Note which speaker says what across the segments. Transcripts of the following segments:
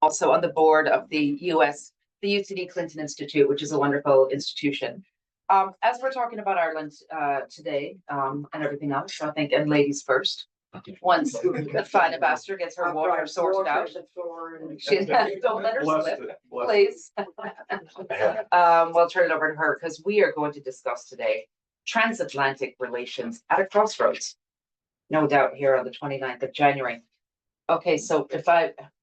Speaker 1: also on the board of the UCD Clinton Institute, which is a wonderful institution. As we're talking about Ireland today and everything else, I think, and ladies first, once the fine ambassador gets her water sorted out, she's don't let her slip, please. We'll turn it over to her because we are going to discuss today transatlantic relations at a crossroads, no doubt, here on the 29th of January. Okay, so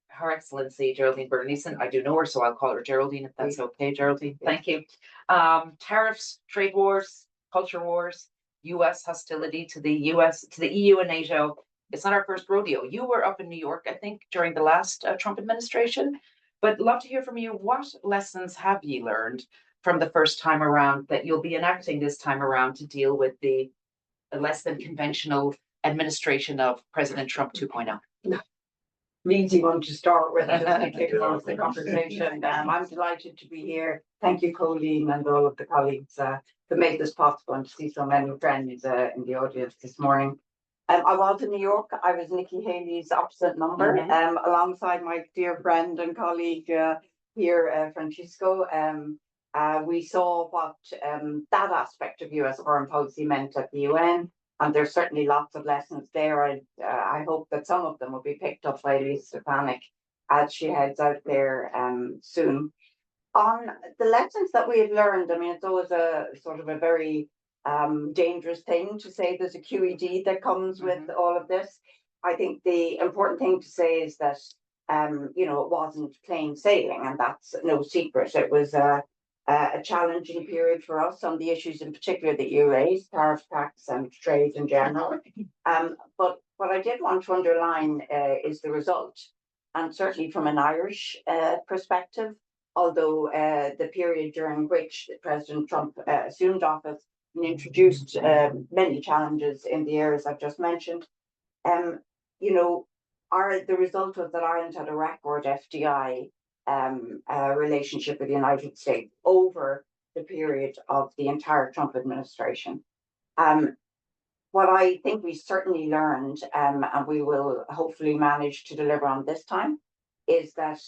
Speaker 1: Her Excellency Geraldine Byrne-Neeson, I do know her, so I'll call her Geraldine if that's okay, Geraldine. Thank you. Tariffs, trade wars, culture wars, US hostility to the EU and NATO. It's not our first rodeo. You were up in New York, I think, during the last Trump administration, but love to hear from you. What lessons have you learned from the first time around that you'll be enacting this time around to deal with the less than conventional administration of President Trump 2.0?
Speaker 2: An easy one to start with, just to kick off the conversation. I'm delighted to be here. Thank you, Colleen, and all of the colleagues that made this possible, and to see so many friends in the audience this morning. I was in New York. I was Nikki Haley's opposite number, alongside my dear friend and colleague here, Francisco. We saw what that aspect of US foreign policy meant at the UN. And there's certainly lots of lessons there. I hope that some of them will be picked up by Lisa Stefanik as she heads out there soon. On the lessons that we have learned, I mean, it's always a sort of a very dangerous thing to say there's a QED that comes with all of this. I think the important thing to say is that, it wasn't plain sailing, and that's no secret. It was a challenging period for us on the issues in particular that you raised, tariff, tax and trade in general. But what I did want to underline is the result, and certainly from an Irish perspective, although the period during which President Trump assumed office and introduced many challenges in the areas I've just mentioned, the result was that Ireland had a record FDI relationship with the United States over the period of the entire Trump administration. What I think we certainly learned, and we will hopefully manage to deliver on this time, is that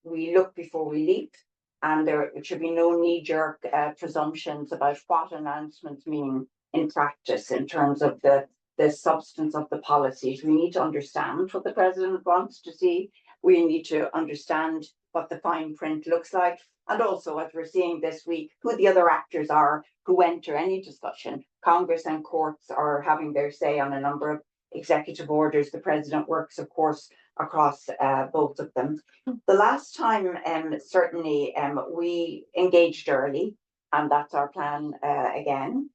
Speaker 2: we look before we leap, and there should be no knee-jerk presumptions about what announcements mean in practice in terms of the substance of the policies. We need to understand what the president wants to see. We need to understand what the fine print looks like, and also, as we're seeing this week, who the other actors are who enter any discussion. Congress and courts are having their say on a number of executive orders. The president works, of course, across both of them. The last time, certainly, we engaged early, and that's our plan again.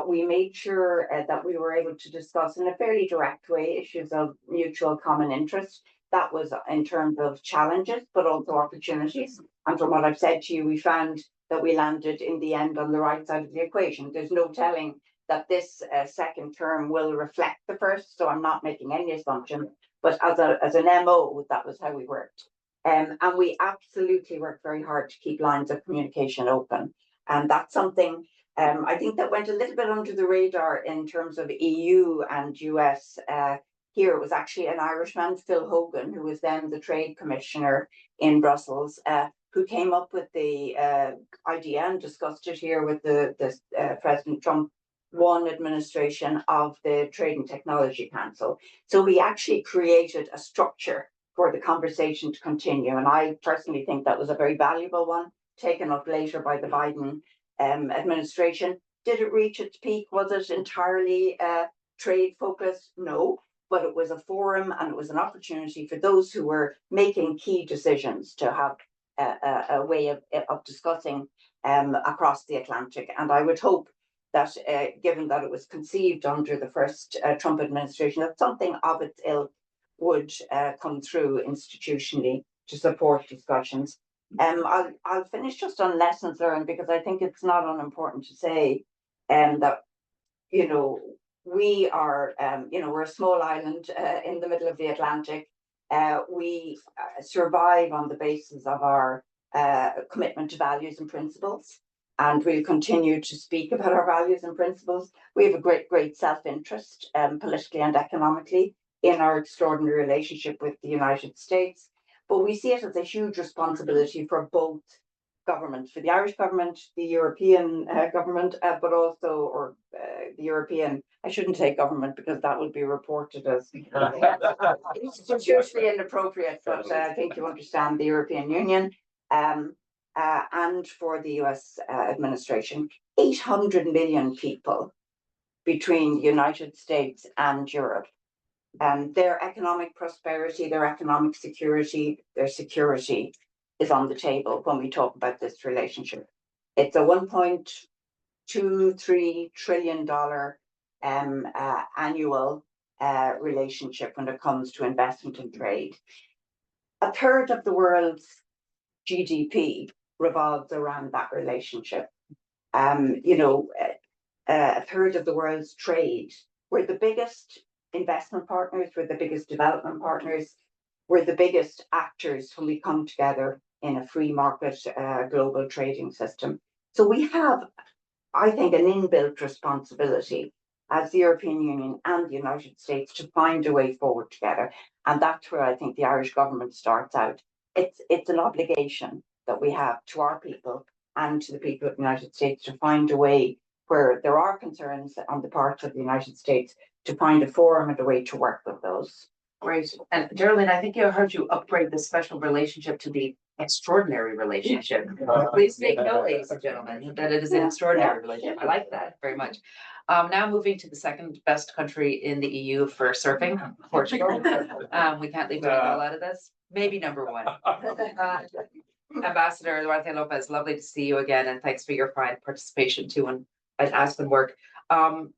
Speaker 2: We made sure that we were able to discuss in a fairly direct way issues of mutual common interest. That was in terms of challenges, but also opportunities. And from what I've said to you, we found that we landed in the end on the right side of the equation. There's no telling that this second term will reflect the first, so I'm not making any assumption. But as an MO, that was how we worked. And we absolutely worked very hard to keep lines of communication open. And that's something I think that went a little bit under the radar in terms of EU and US. Here it was actually an Irishman, Phil Hogan, who was then the trade commissioner in Brussels, who came up with the idea and discussed it here with the President Trump I administration of the Trade and Technology Council. So we actually created a structure for the conversation to continue. And I personally think that was a very valuable one, taken up later by the Biden administration. Did it reach its peak? Was it entirely trade focused? No. But it was a forum, and it was an opportunity for those who were making key decisions to have a way of discussing across the Atlantic. And I would hope that, given that it was conceived under the first Trump administration, that something of its ilk would come through institutionally to support discussions. I'll finish just on lessons learned, because I think it's not unimportant to say that, we are, we're a small island in the middle of the Atlantic. We survive on the basis of our commitment to values and principles, and we'll continue to speak about our values and principles. We have a great self-interest, politically and economically, in our extraordinary relationship with the United States. but we see it as a huge responsibility for both governments, for the Irish government, the European government, but also, the European, I shouldn't say government because that would be reported as institutionally inappropriate, but I think you understand the European Union, and for the US administration. 800 million people between the United States and Europe. Their economic prosperity, their economic security, their security is on the table when we talk about this relationship. It's a $1.23 trillion annual relationship when it comes to investment and trade. A third of the world's GDP revolves around that relationship. A third of the world's trade. We're the biggest investment partners, we're the biggest development partners, we're the biggest actors when we come together in a free market global trading system. So we have, I think, an inbuilt responsibility as the European Union and the United States to find a way forward together. And that's where I think the Irish government starts out. It's an obligation that we have to our people and to the people of the United States to find a way where there are concerns on the part of the United States to find a forum and a way to work with those.
Speaker 1: Great. And Geraldine, I think I heard you upgrade the special relationship to the extraordinary relationship. Please take note, ladies and gentlemen, that it is an extraordinary relationship. I like that very much. Now moving to the second best country in the EU for surfing, Portugal. We can't leave Portugal out of this. Maybe number one. Ambassador Duarte Lopez, lovely to see you again, and thanks for your fine participation too at Aspen work.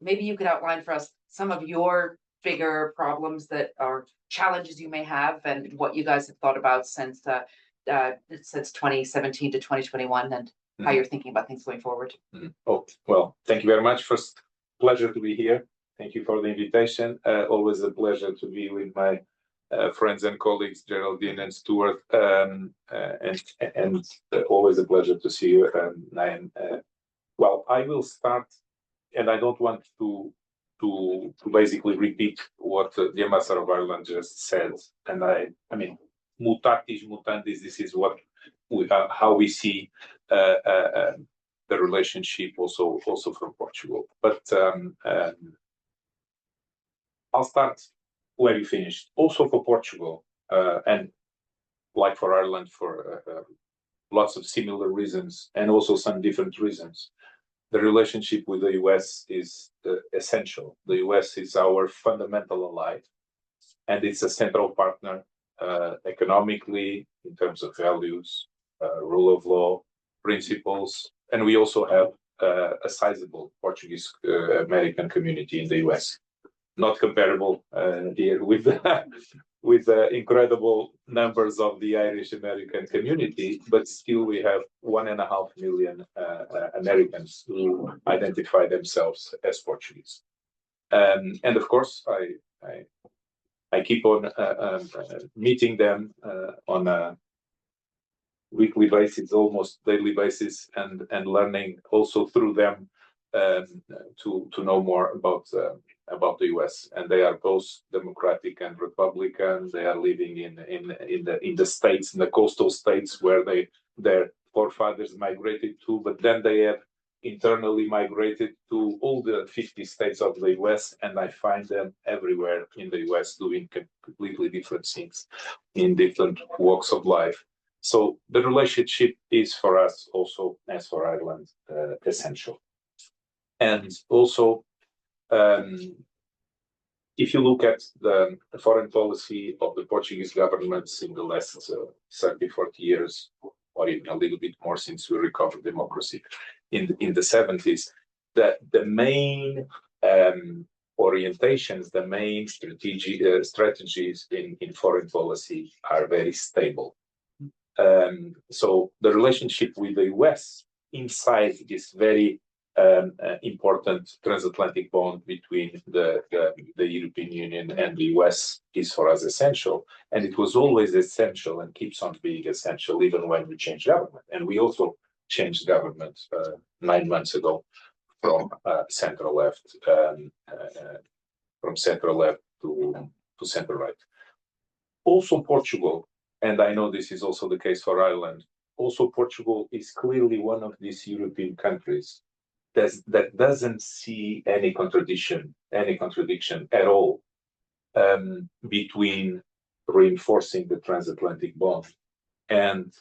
Speaker 1: Maybe you could outline for us some of your bigger problems that are challenges you may have, and what you guys have thought about since 2017 to 2021, and how you're thinking about things going forward.
Speaker 3: Oh, well, thank you very much. First, pleasure to be here. Thank you for the invitation. Always a pleasure to be with my friends and colleagues, Geraldine and Stuart, and always a pleasure to see you. Well, I will start, and I don't want to basically repeat what the Ambassador of Ireland just said. And I mean, mutatis mutandis, this is what how we see the relationship also from Portugal. But I'll start where you finished. Also for Portugal, and like for Ireland, for lots of similar reasons and also some different reasons. The relationship with the US is essential. The US is our fundamental ally, and it's a central partner economically, in terms of values, rule of law, principles, and we also have a sizable Portuguese American community in the US. Not comparable here with the incredible numbers of the Irish American community, but still we have 1.5 million Americans who identify themselves as Portuguese. And of course, I keep on meeting them on a weekly basis, almost daily basis, and learning also through them to know more about the US. And they are both Democratic and Republican. They are living in the states, in the coastal states where their forefathers migrated to, but then they have internally migrated to all the 50 states of the US, and I find them everywhere in the US doing completely different things in different walks of life. So the relationship is for us also, as for Ireland, essential. And also, if you look at the foreign policy of the Portuguese governments in the last 30, 40 years, or even a little bit more since we recovered democracy in the 70s, the main orientations, the main strategies in foreign policy are very stable. So the relationship with the US inside this very important transatlantic bond between the European Union and the US is for us essential, and it was always essential and keeps on being essential even when we change government. And we also changed government 9 months ago from central left to center right. Also, Portugal and I know this is also the case for Ireland. Also, Portugal is clearly one of these European countries that doesn't see any contradiction at all between reinforcing the transatlantic bond and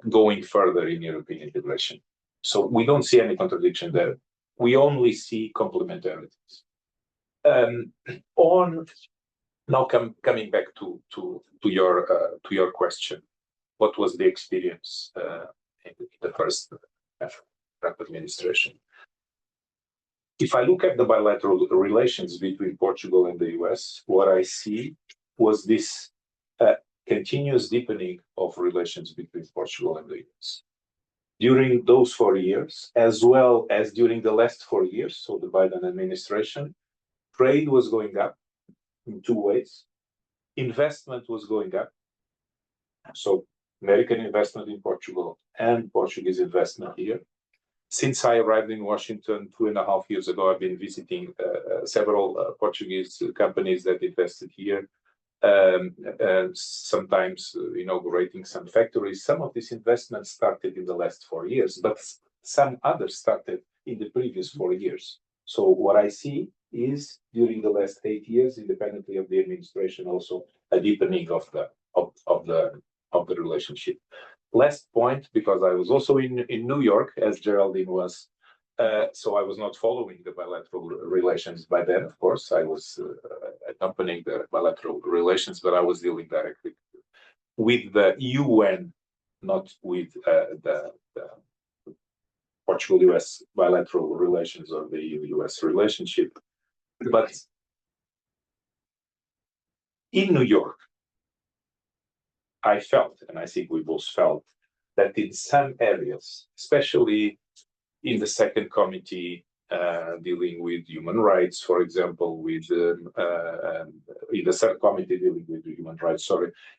Speaker 3: going further in European integration. So we don't see any contradiction there. We only see complementarities. On now, coming back to your question, what was the experience in the first Trump administration? If I look at the bilateral relations between Portugal and the US, what I see was this continuous deepening of relations between Portugal and the US. During those 4 years, as well as during the last 4 years, so the Biden administration, trade was going up in two ways. Investment was going up. So American investment in Portugal and Portuguese investment here. Since I arrived in Washington 2.5 years ago, I've been visiting several Portuguese companies that invested here, and sometimes inaugurating some factories. Some of these investments started in the last 4 years, but some others started in the previous 4 years. So what I see is during the last 8 years, independently of the administration, also a deepening of the relationship. Last point, because I was also in New York, as Geraldine was, so I was not following the bilateral relations by then. Of course, I was accompanying the bilateral relations, but I was dealing directly with the UN, not with the Portugal-US bilateral relations or the EU-US relationship. But in New York, I felt, and I think we both felt, that in some areas, especially in the second committee dealing with human rights, for example, with in the third committee dealing with human rights,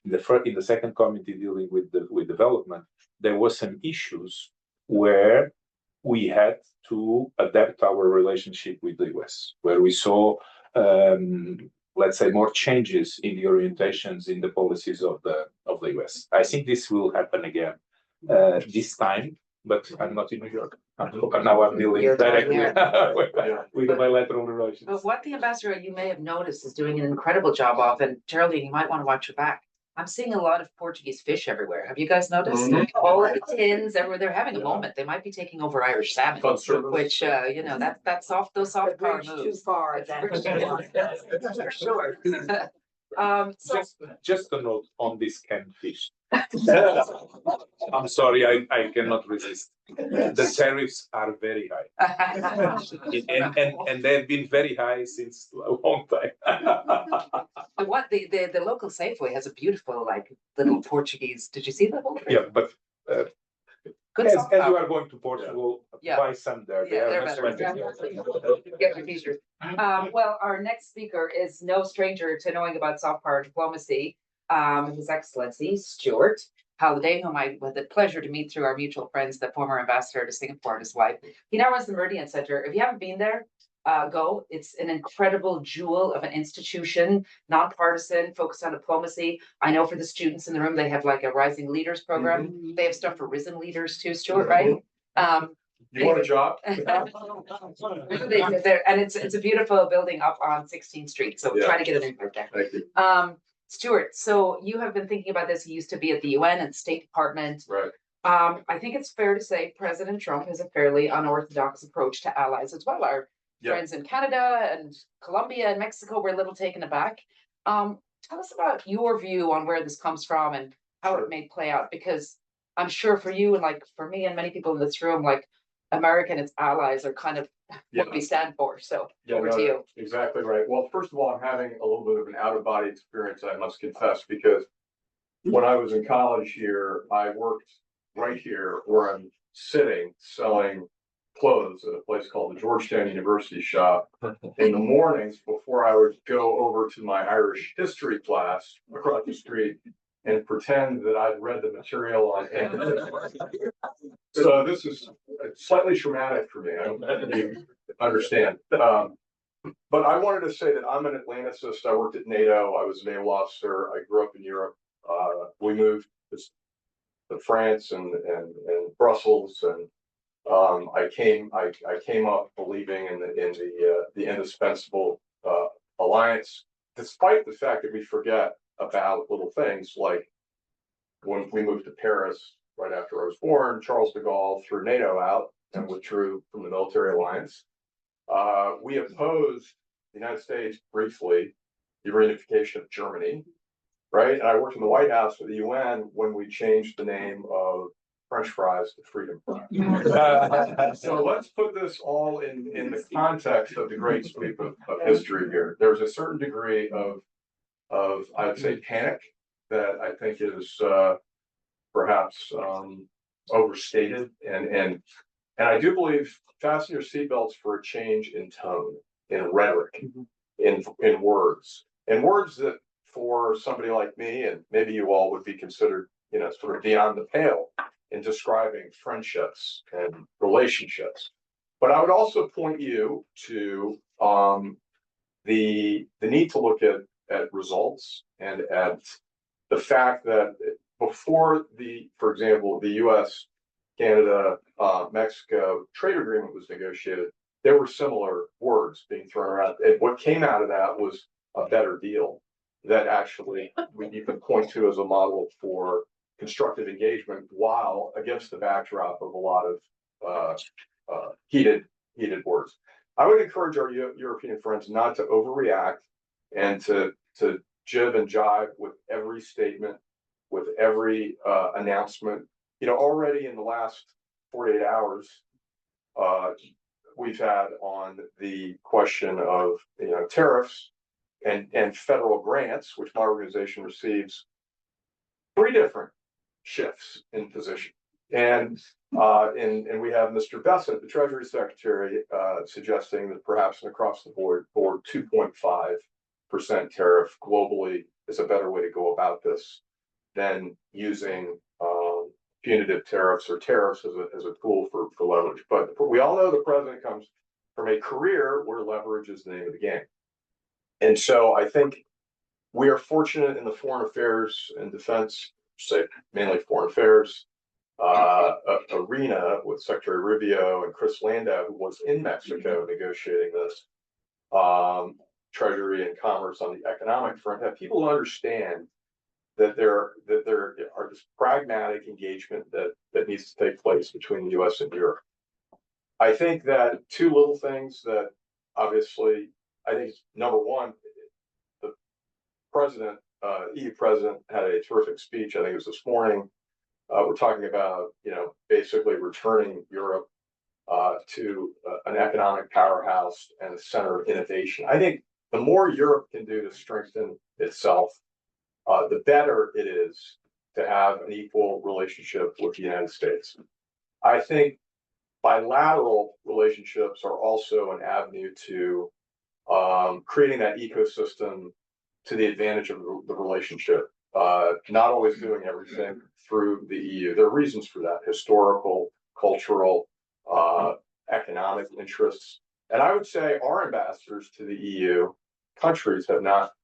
Speaker 3: in the second committee dealing with development, there were some issues where we had to adapt our relationship with the US, where we saw let's say, more changes in the orientations in the policies of the US. I think this will happen again this time, but I'm not in New York. Now I'm dealing directly with the bilateral relations.
Speaker 1: But what the ambassador, you may have noticed, is doing an incredible job of, and Geraldine, you might want to watch your back. I'm seeing a lot of Portuguese fish everywhere. Have you guys noticed? All the tins everywhere. They're having a moment. They might be taking over Irish salmon, which that's soft. Those soft power moves.
Speaker 2: Too far.
Speaker 1: For sure.
Speaker 3: Just a note on this canned fish. I'm sorry, I cannot resist. The tariffs are very high, and they've been very high since a long time.
Speaker 1: The local Safeway has a beautiful little Portuguese. Did you see the whole thing?
Speaker 3: Yeah, but
Speaker 1: good
Speaker 3: as you
Speaker 1: power.
Speaker 3: are going to Portugal,
Speaker 1: Yeah.
Speaker 3: buy some there.
Speaker 1: Yeah, they're
Speaker 3: much
Speaker 1: better.
Speaker 3: better.
Speaker 1: Get your t-shirt. Well, our next speaker is no stranger to knowing about soft power diplomacy. His Excellency Stuart Halliday, whom I had the pleasure to meet through our mutual friends, the former ambassador to Singapore and his wife. He now runs the Meridian Center. If you haven't been there, go. It's an incredible jewel of an institution, nonpartisan, focused on diplomacy. I know for the students in the room, they have like a Rising Leaders program. Mm-hmm. They have stuff for risen leaders too, Stuart, right?
Speaker 4: You want a job?
Speaker 1: And it's a beautiful building up on 16th Street. So try to get an invite there.
Speaker 4: Thank you.
Speaker 1: Stuart, so you have been thinking about this. You used to be at the UN and State Department.
Speaker 4: Right.
Speaker 1: I think it's fair to say President Trump has a fairly unorthodox approach to allies as well. Our friends in Canada and Colombia and Mexico were a little taken aback. Tell us about your view on where this comes from and how it may play out, because I'm sure for you and for me and many people in this room, America and its allies are kind of what we stand for. So over to you.
Speaker 4: Exactly right. Well, first of all, I'm having a little bit of an out-of-body experience, I must confess, because when I was in college here, I worked right here where I'm sitting selling clothes at a place called the Georgetown University shop in the mornings before I would go over to my Irish history class across the street and pretend that I'd read the material on campus. So this is slightly traumatic for me. I don't know if you understand. But I wanted to say that I'm an Atlanticist. I worked at NATO. I was a naval officer. I grew up in Europe. We moved to France and Brussels, and I came up believing in the indispensable alliance, despite the fact that we forget about little things like when we moved to Paris right after I was born, Charles de Gaulle threw NATO out and withdrew from the military alliance. We opposed the United States briefly, the reunification of Germany, right? And I worked in the White House for the UN when we changed the name of French fries to freedom fries. So let's put this all in the context of the great sweep of history here. There's a certain degree of I'd say panic that I think is perhaps overstated, and I do believe fasten your seatbelts for a change in tone, in rhetoric, in words, that for somebody like me and maybe you all would be considered, sort of beyond the pale in describing friendships and relationships. But I would also point you to the need to look at results and at the fact that before for example, the US, Canada, Mexico trade agreement was negotiated, there were similar words being thrown around. And what came out of that was a better deal that actually you can point to as a model for constructive engagement, while against the backdrop of a lot of heated words. I would encourage our European friends not to overreact and to jib and jive with every statement, with every announcement. Already in the last 48 hours, we've had on the question of tariffs and federal grants, which my organization receives, 3 different shifts in position. And we have Mr. Bessent, the Treasury Secretary, suggesting that perhaps an across the board 2.5% tariff globally is a better way to go about this than using punitive tariffs or tariffs as a tool for leverage. But we all know the president comes from a career where leverage is the name of the game. And so I think we are fortunate in the foreign affairs and defense, say mainly foreign affairs arena, with Secretary Rubio and Chris Landau, who was in Mexico negotiating this, Treasury and Commerce on the economic front, have people who understand that there are this pragmatic engagement that needs to take place between the US and Europe. I think that 2 little things that obviously, I think number one, the president, EU president, had a terrific speech. I think it was this morning. We're talking about, basically returning Europe to an economic powerhouse and a center of innovation. I think the more Europe can do to strengthen itself, the better it is to have an equal relationship with the United States. I think bilateral relationships are also an avenue to creating that ecosystem to the advantage of the relationship, not always doing everything through the EU. There are reasons for that: historical, cultural, economic interests. And I would say our ambassadors to the EU countries have not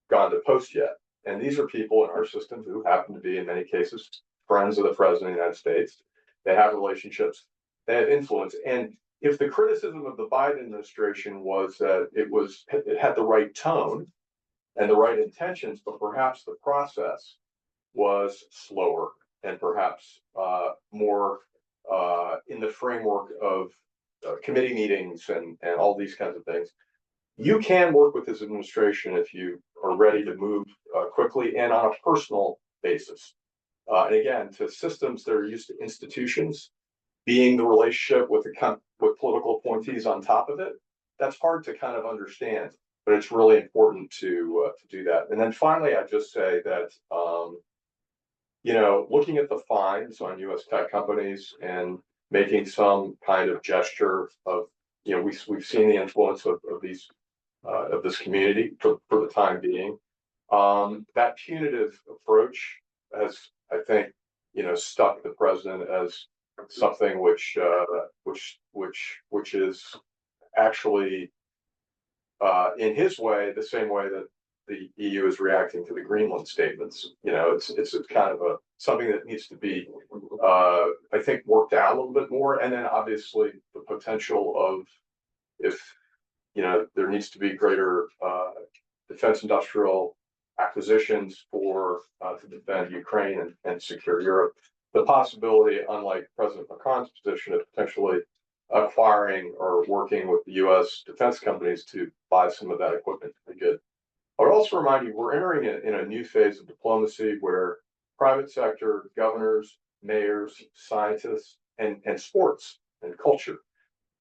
Speaker 4: gone to post yet. And these are people in our system who happen to be, in many cases, friends of the president of the United States. They have relationships, they have influence. And if the criticism of the Biden administration was that it had the right tone and the right intentions, but perhaps the process was slower and perhaps more in the framework of committee meetings and all these kinds of things, you can work with this administration if you are ready to move quickly and on a personal basis. And again, to systems that are used to institutions being the relationship with political appointees on top of it, that's hard to kind of understand, but it's really important to do that. And then finally, I just say that looking at the fines on U.S. tech companies and making some kind of gesture of, we've seen the influence of this community for the time being. That punitive approach has, I think, stuck the president as something which is actually in his way the same way that the EU is reacting to the Greenland statements. You know, it's kind of something that needs to be, I think, worked out a little bit more. And then obviously the potential of, if, you know, there needs to be greater defense industrial acquisitions for to defend Ukraine and secure Europe. The possibility, unlike President Macron's position, of potentially acquiring or working with the U.S. defense companies to buy some of that equipment to be good. I would also remind you, we're entering in a new phase of diplomacy where private sector, governors, mayors, scientists, and sports and culture,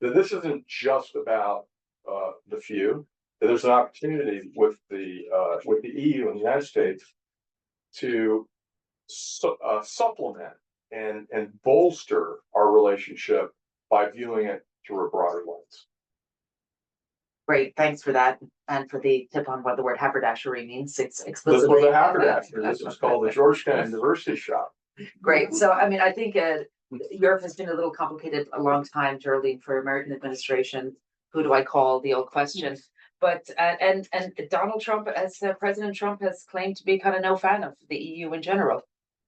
Speaker 4: that this isn't just about the few, that there's an opportunity with the EU and the United States to supplement and bolster our relationship by viewing it through a broader lens.
Speaker 1: Great, thanks for that, and for the tip on what the word haberdashery means. It's
Speaker 4: This
Speaker 1: explicitly.
Speaker 4: was a haberdashery. This is called the Georgetown University shop.
Speaker 1: Great, so I mean, I think Europe has been a little complicated a long time, Geraldine, for American administration. Who do I call? The old question. But and Donald Trump, as President Trump, has claimed to be kind of no fan of the EU in general.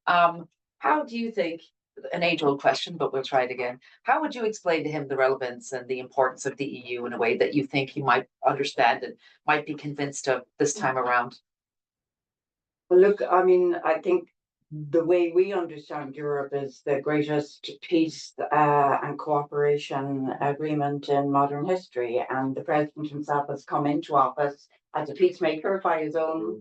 Speaker 1: How do you think, an age-old question, but we'll try it again. How would you explain to him the relevance and the importance of the EU in a way that you think he might understand and might be convinced of this time around?
Speaker 2: Well, look, I mean, I think the way we understand Europe is the greatest peace and cooperation agreement in modern history. And the president himself has come into office as a peacemaker by his own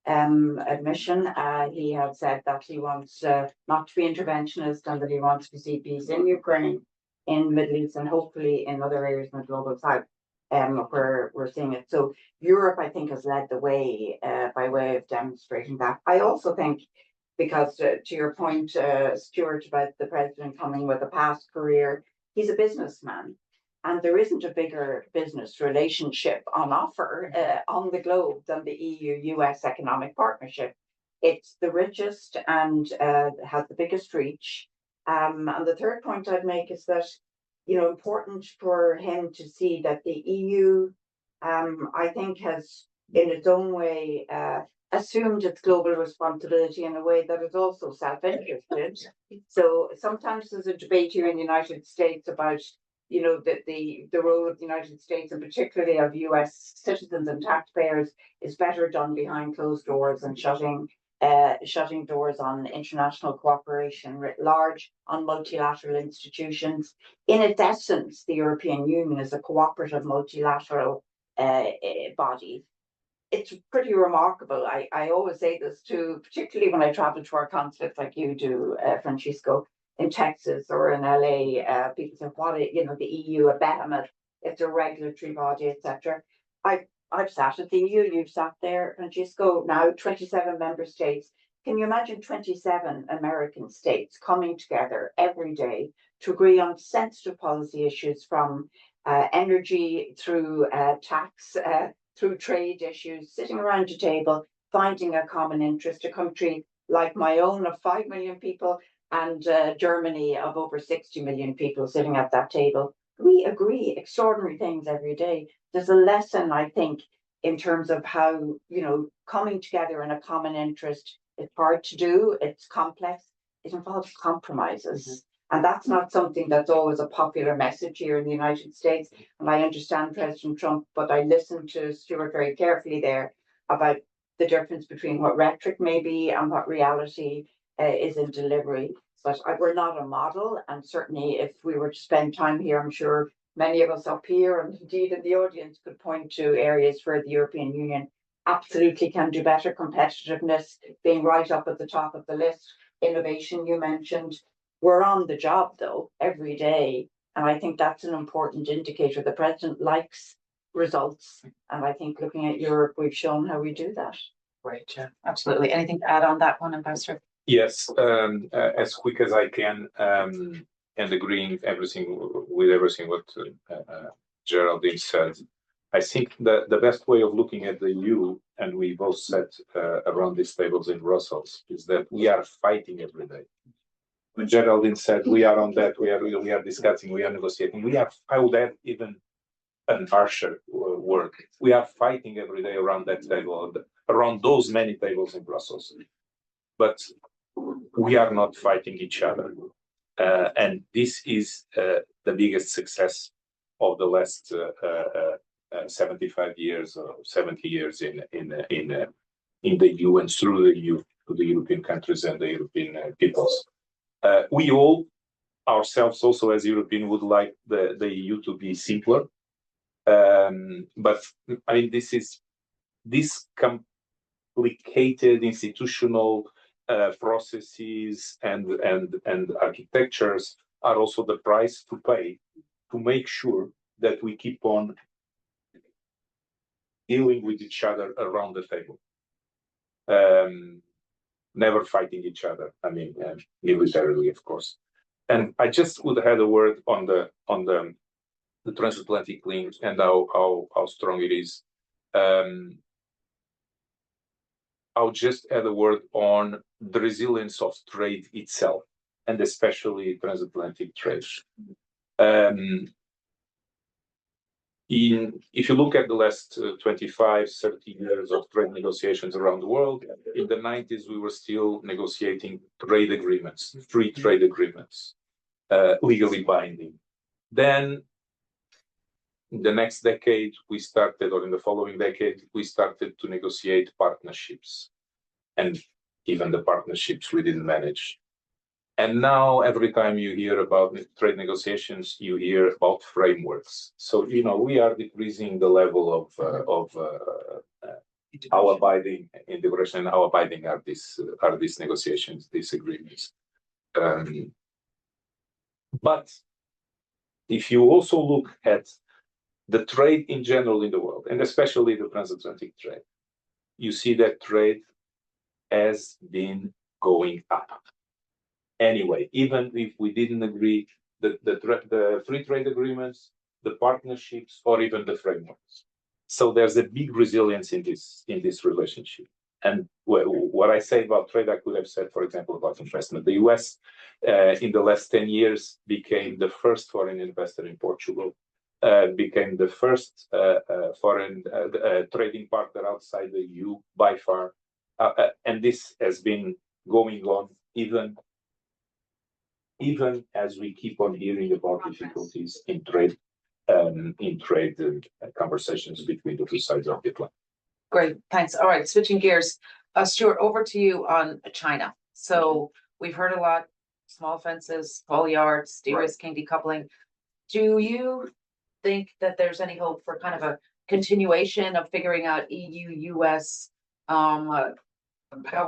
Speaker 2: admission. He has said that he wants not to be interventionist and that he wants to see peace in Ukraine, in the Middle East, and hopefully in other areas in the global south. Where we're seeing it. So Europe, I think, has led the way by way of demonstrating that. I also think, because to your point, Stuart, about the president coming with a past career, he's a businessman. And there isn't a bigger business relationship on offer on the globe than the EU-US economic partnership. It's the richest and has the biggest reach. And the third point I'd make is that, you know, important for him to see that the EU, I think, has in its own way assumed its global responsibility in a way that is also self-interested. So sometimes there's a debate here in the United States about, you know, the role of the United States, and particularly of US citizens and taxpayers, is better done behind closed doors and shutting doors on international cooperation writ large, on multilateral institutions. In its essence, the European Union is a cooperative multilateral body. It's pretty remarkable. I always say this too, particularly when I travel to our consulates like you do, Francisco, in Texas or in LA. People say, what, you know, the EU, a behemoth, it's a regulatory body, etc. I've sat at the EU, you've sat there, Francisco, now 27 member states. Can you imagine 27 American states coming together every day to agree on sensitive policy issues, from energy through tax, through trade issues, sitting around a table, finding a common interest? A country like my own of 5 million people and Germany of over 60 million people sitting at that table. We agree extraordinary things every day. There's a lesson, I think, in terms of how, you know, coming together in a common interest, it's hard to do, it's complex, it involves compromises. And that's not something that's always a popular message here in the United States. And I understand President Trump, but I listened to Stuart very carefully there about the difference between what rhetoric may be and what reality is in delivery. But we're not a model, and certainly if we were to spend time here, I'm sure many of us up here and indeed in the audience could point to areas where the European Union absolutely can do better. Competitiveness being right up at the top of the list. Innovation, you mentioned. We're on the job, though, every day. And I think that's an important indicator. The president likes results. And I think looking at Europe, we've shown how we do that.
Speaker 1: Right, yeah, absolutely. Anything to add on that one, Ambassador?
Speaker 3: Yes, as quick as I can, and agreeing with everything what Geraldine said. I think that the best way of looking at the EU, and we both said around these tables in Brussels, is that we are fighting every day. When Geraldine said we are on that, we are discussing, we are negotiating, we are how that even an harsher word. We are fighting every day around that table, around those many tables in Brussels. But we are not fighting each other. And this is the biggest success of the last 75 years or 70 years in the EU and through the EU, to the European countries and the European peoples. We all, ourselves also as European, would like the EU to be simpler. But I mean, this complicated institutional processes and architectures are also the price to pay to make sure that we keep on dealing with each other around the table. Never fighting each other. I mean, militarily, of course. And I just would have a word on the transatlantic link and how strong it is. I'll just add a word on the resilience of trade itself, and especially transatlantic trade. If you look at the last 25, 30 years of trade negotiations around the world, in the 90s, we were still negotiating trade agreements, free trade agreements, legally binding. Then in the next decade, we started, or in the following decade, we started to negotiate partnerships. And even the partnerships we didn't manage. And now every time you hear about trade negotiations, you hear about frameworks. So, you know, we are decreasing the level of how abiding integration and how abiding are these negotiations, these agreements. But if you also look at the trade in general in the world, and especially the transatlantic trade, you see that trade has been going up. Anyway, even if we didn't agree, the free trade agreements, the partnerships, or even the frameworks. So there's a big resilience in this relationship. And what I say about trade, I could have said, for example, about investment. The US in the last 10 years became the first foreign investor in Portugal, became the first foreign trading partner outside the EU by far. And this has been going on even as we keep on hearing about difficulties in trade conversations between the two sides of the Atlantic.
Speaker 1: Great, thanks. All right, switching gears. Stuart, over to you on China. So we've heard a lot, small fences, tall yards, de-risking, decoupling. Do you think that there's any hope for kind of a continuation of figuring out EU-US, how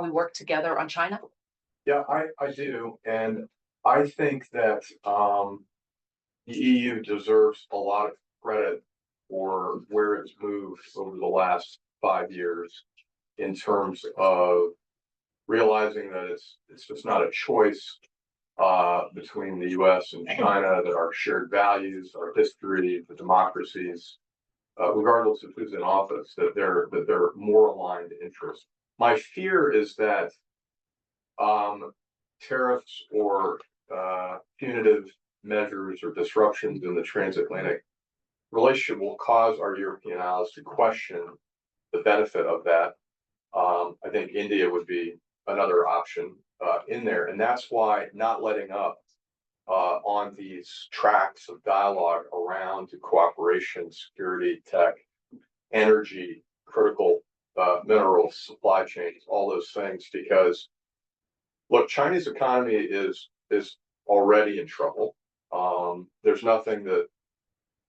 Speaker 1: we work together on China?
Speaker 4: Yeah, I do. And I think that the EU deserves a lot of credit for where it's moved over the last 5 years in terms of realizing that it's just not a choice between the US and China, that our shared values, our history, the democracies, regardless of who's in office, that they're more aligned interests. My fear is that tariffs or punitive measures or disruptions in the transatlantic relationship will cause our European allies to question the benefit of that. I think India would be another option in there. And that's why not letting up on these tracks of dialogue around cooperation, security, tech, energy, critical minerals, supply chains, all those things, because look, Chinese economy is already in trouble. There's nothing that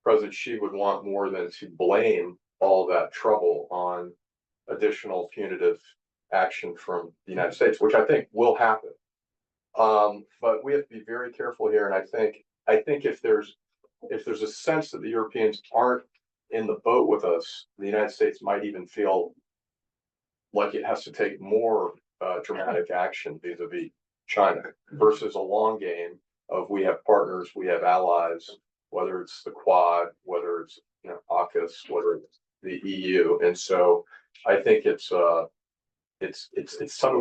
Speaker 4: President Xi would want more than to blame all that trouble on additional punitive action from the United States, which I think will happen. But we have to be very careful here. And I think if there's a sense that the Europeans aren't in the boat with us, the United States might even feel like it has to take more dramatic action vis-a-vis China versus a long game of we have partners, we have allies, whether it's the Quad, whether it's AUKUS, whether it's the EU. And so I think it's something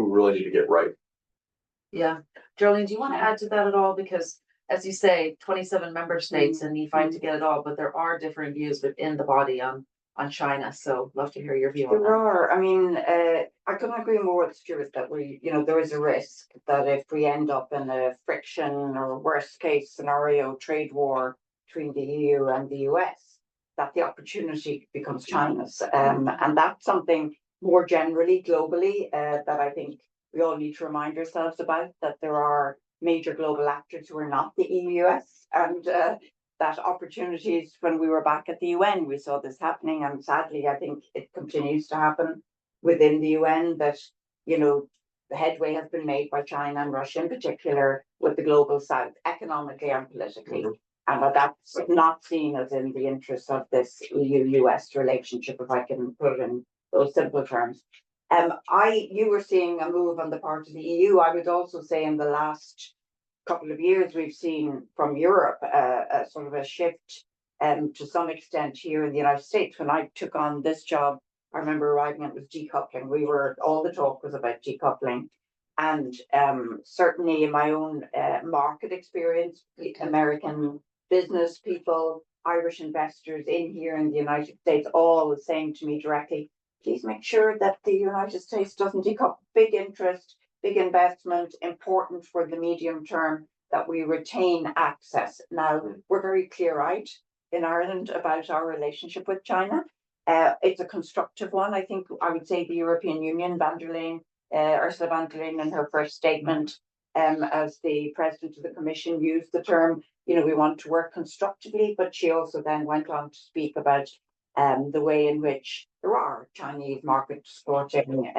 Speaker 4: we really need to get right.
Speaker 1: Yeah. Jolene, do you want to add to that at all? Because as you say, 27 member states and you fight to get it all, but there are different views within the body on China. So love to hear your view on
Speaker 2: There
Speaker 1: that.
Speaker 2: are, I mean, I couldn't agree more with Stuart that there is a risk that if we end up in a friction or worst case scenario, trade war between the EU and the US, that the opportunity becomes China's. And that's something more generally, globally, that I think we all need to remind ourselves about, that there are major global actors who are not the EU-US, and that opportunities, when we were back at the UN, we saw this happening, and sadly, I think it continues to happen within the UN, that, the headway has been made by China and Russia in particular with the global south, economically and politically. And that's not seen as in the interest of this EU-US relationship, if I can put it in those simple terms. You were seeing a move on the part of the EU. I would also say in the last couple of years, we've seen from Europe a sort of a shift to some extent here in the United States. When I took on this job, I remember arriving and it was decoupling. All the talk was about decoupling. And certainly in my own market experience, American business people, Irish investors in here in the United States, all saying to me directly, please make sure that the United States doesn't decouple. Big interest, big investment, important for the medium term that we retain access. Now, we're very clear-eyed in Ireland about our relationship with China. It's a constructive one. I think I would say the European Union, Ursula von der Leyen in her first statement as the President of the Commission used the term, we want to work constructively, but she also then went on to speak about the way in which there are Chinese market supporting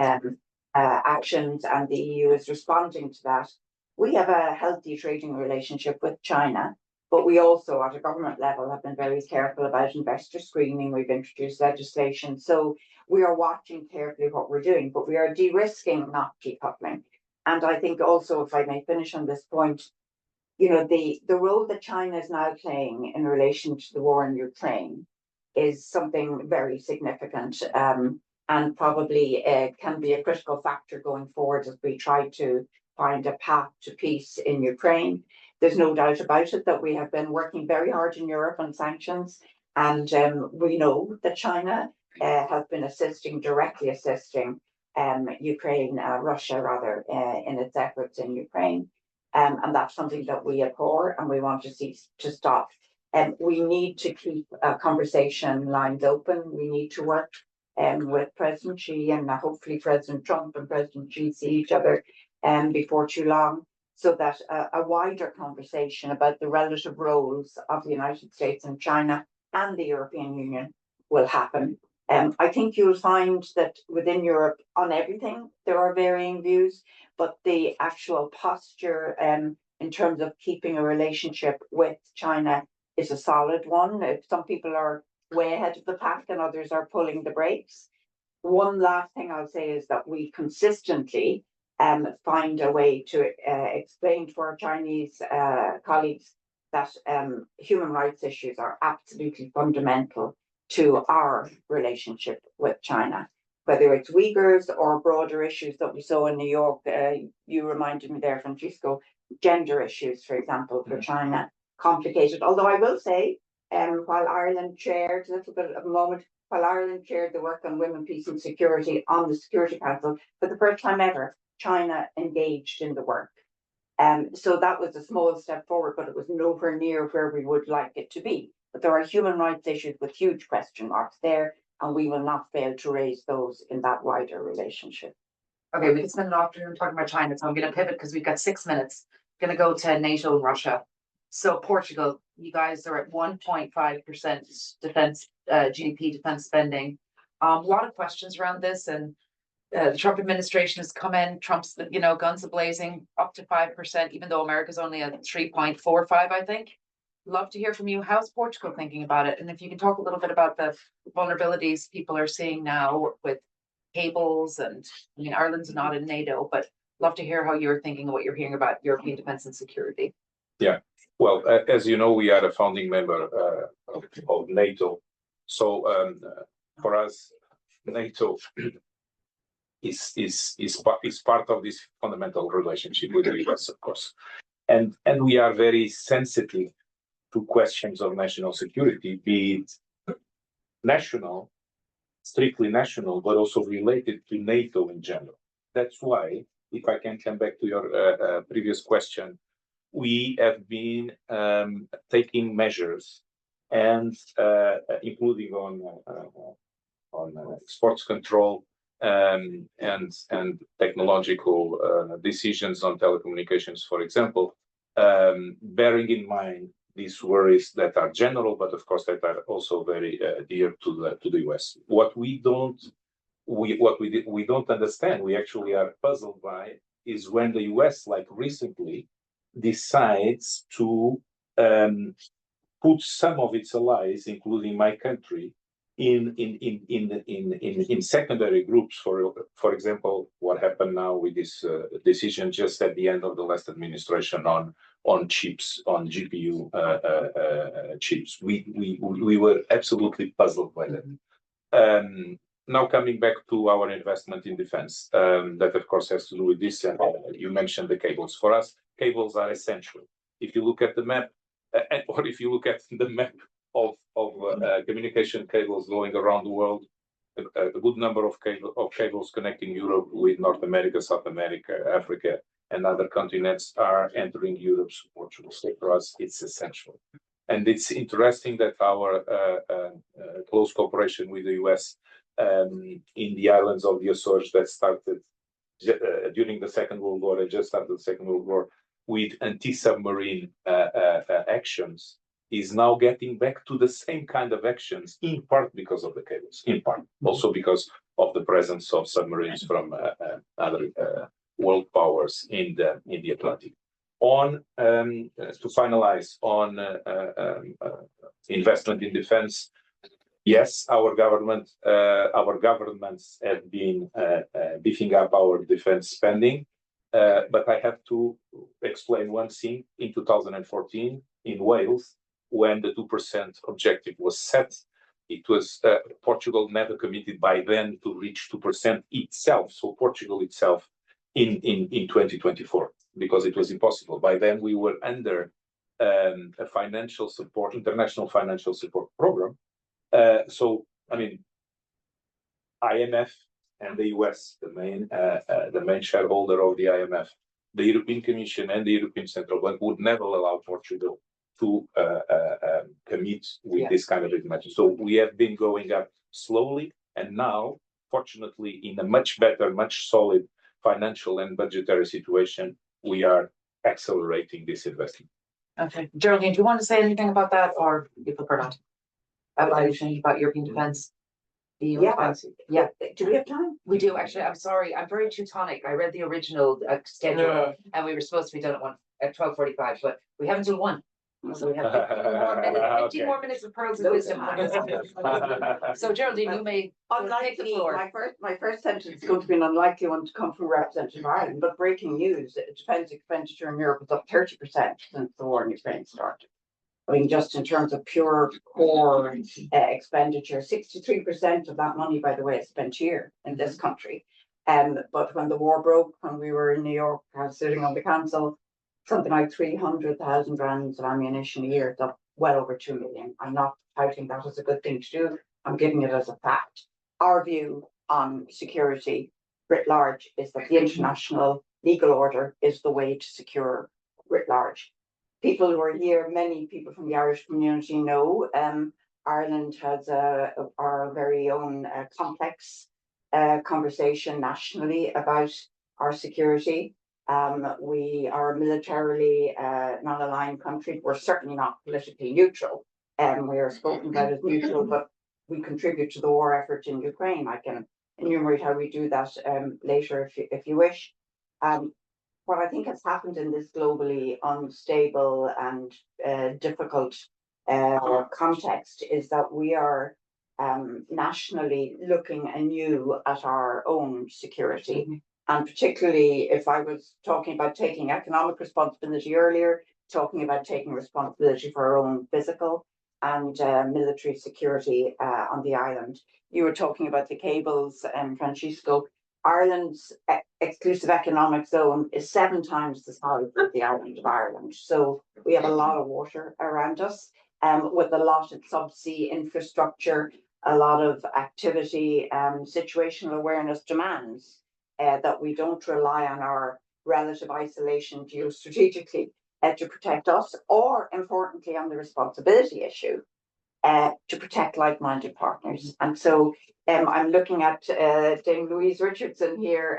Speaker 2: actions, and the EU is responding to that. We have a healthy trading relationship with China, but we also at a government level have been very careful about investor screening. We've introduced legislation. So we are watching carefully what we're doing, but we are de-risking, not decoupling. And I think also, if I may finish on this point, the role that China is now playing in relation to the war in Ukraine is something very significant, and probably can be a critical factor going forward as we try to find a path to peace in Ukraine. There's no doubt about it that we have been working very hard in Europe on sanctions, and we know that China has been directly assisting Russia rather, in its efforts in Ukraine. And that's something that we abhor and we want to see to stop. We need to keep conversation lines open. We need to work with President Xi and hopefully President Trump and President Xi see each other before too long, so that a wider conversation about the relative roles of the United States and China and the European Union will happen. I think you'll find that within Europe on everything, there are varying views, but the actual posture in terms of keeping a relationship with China is a solid one. Some people are way ahead of the pack and others are pulling the brakes. One last thing I'll say is that we consistently find a way to explain to our Chinese colleagues that human rights issues are absolutely fundamental to our relationship with China, whether it's Uyghurs or broader issues that we saw in New York. You reminded me there, Francisco, gender issues, for example, for China, complicated. Although I will say, while Ireland chaired, a little bit of a moment, while Ireland chaired the work on women, peace and security on the Security Council, for the first time ever, China engaged in the work. So that was a small step forward, but it was nowhere near where we would like it to be. But there are human rights issues with huge question marks there, and we will not fail to raise those in that wider relationship.
Speaker 1: Okay, we can spend an afternoon talking about China, so I'm going to pivot because we've got 6 minutes. I'm going to go to NATO and Russia. So Portugal, you guys are at 1.5% defense GDP defense spending. A lot of questions around this, and the Trump administration has come in. Trump's, guns a blazing, up to 5%, even though America's only at 3.45, I think. Love to hear from you. How's Portugal thinking about it? And if you can talk a little bit about the vulnerabilities people are seeing now with cables, and Ireland's not in NATO, but love to hear how you're thinking, what you're hearing about European defense and security.
Speaker 3: Yeah, well, as you know, we are a founding member of NATO. So for us, NATO is part of this fundamental relationship with the US, of course. and we are very sensitive to questions of national security, be it national, strictly national, but also related to NATO in general. That's why, if I can come back to your previous question, we have been taking measures and including on sports control and technological decisions on telecommunications, for example, bearing in mind these worries that are general, but of course that are also very dear to the US. What we don't understand, we actually are puzzled by, is when the US, like recently, decides to put some of its allies, including my country, in secondary groups. For example, what happened now with this decision just at the end of the last administration on chips, on GPU chips. We were absolutely puzzled by that. Now coming back to our investment in defense, that of course has to do with this, and you mentioned the cables. For us, cables are essential. If you look at the map, or if you look at the map of communication cables going around the world, a good number of cables connecting Europe with North America, South America, Africa, and other continents are entering Europe's Portugal. So for us, it's essential. And it's interesting that our close cooperation with the US in the islands of the Azores that started during the Second World War, and just after the Second World War, with anti-submarine actions, is now getting back to the same kind of actions, in part because of the cables, in part also because of the presence of submarines from other world powers in the Atlantic. On to finalize on investment in defense, yes, our governments have been beefing up our defense spending, but I have to explain one thing. In 2014, in Wales, when the 2% objective was set, it was Portugal never committed by then to reach 2% itself. So Portugal itself in 2024, because it was impossible. By then we were under a financial support, international financial support program. So I mean, IMF and the US, the main shareholder of the IMF, the European Commission and the European Central Bank would never allow Portugal to commit with this kind of investment. So we have been going up slowly, and now, fortunately, in a much better, much solid financial and budgetary situation, we are accelerating this investment.
Speaker 1: Okay, Geraldine, do you want to say anything about that, or you prefer not? About European defense?
Speaker 2: Yeah. Do we have time?
Speaker 1: We do, actually. I'm sorry, I'm very Teutonic. I read the original schedule, and we were supposed to be done at 12:45, but we haven't done one. So we have 15 more minutes of pearls of wisdom. So Geraldine, you may take the floor.
Speaker 2: My first sentence is going to be an unlikely one to come from Representative Ireland, but breaking news: defence expenditure in Europe is up 30% since the war in Ukraine started. I mean, just in terms of pure core expenditure, 63% of that money, by the way, is spent here in this country. But when the war broke, when we were in New York, I was sitting on the council, something like 300,000 rounds of ammunition a year, that's well over 2 million. I'm not touting that as a good thing to do. I'm giving it as a fact. Our view on security writ large is that the international legal order is the way to secure writ large. People who are here, many people from the Irish community know Ireland has our very own complex conversation nationally about our security. We are a militarily non-aligned country. We're certainly not politically neutral. We are spoken about as neutral, but we contribute to the war effort in Ukraine. I can enumerate how we do that later if you wish. What I think has happened in this globally unstable and difficult context is that we are nationally looking anew at our own security. And particularly if I was talking about taking economic responsibility earlier, talking about taking responsibility for our own physical and military security on the island. You were talking about the cables, Francisco. Ireland's exclusive economic zone is 7 times the size of the island of Ireland. So we have a lot of water around us, with a lot of subsea infrastructure, a lot of activity. Situational awareness demands that we don't rely on our relative isolation geostrategically to protect us, or importantly on the responsibility issue to protect like-minded partners. And so I'm looking at Dame Louise Richardson here,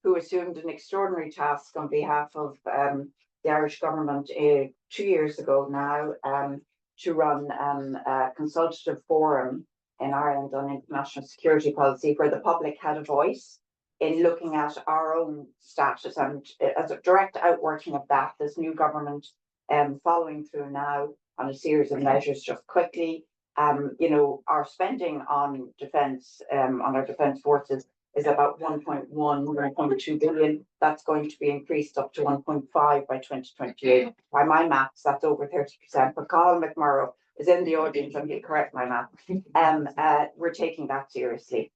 Speaker 2: who assumed an extraordinary task on behalf of the Irish government 2 years ago now, to run a consultative forum in Ireland on international security policy, where the public had a voice in looking at our own status. And as a direct outworking of that, this new government following through now on a series of measures. Just quickly, our spending on defence, on our defence forces, is about 1.2 billion. That's going to be increased up to 1.5 by 2028. By my maths, that's over 30%. But Colin McMurrow is in the audience and he'll correct my math. We're taking that seriously.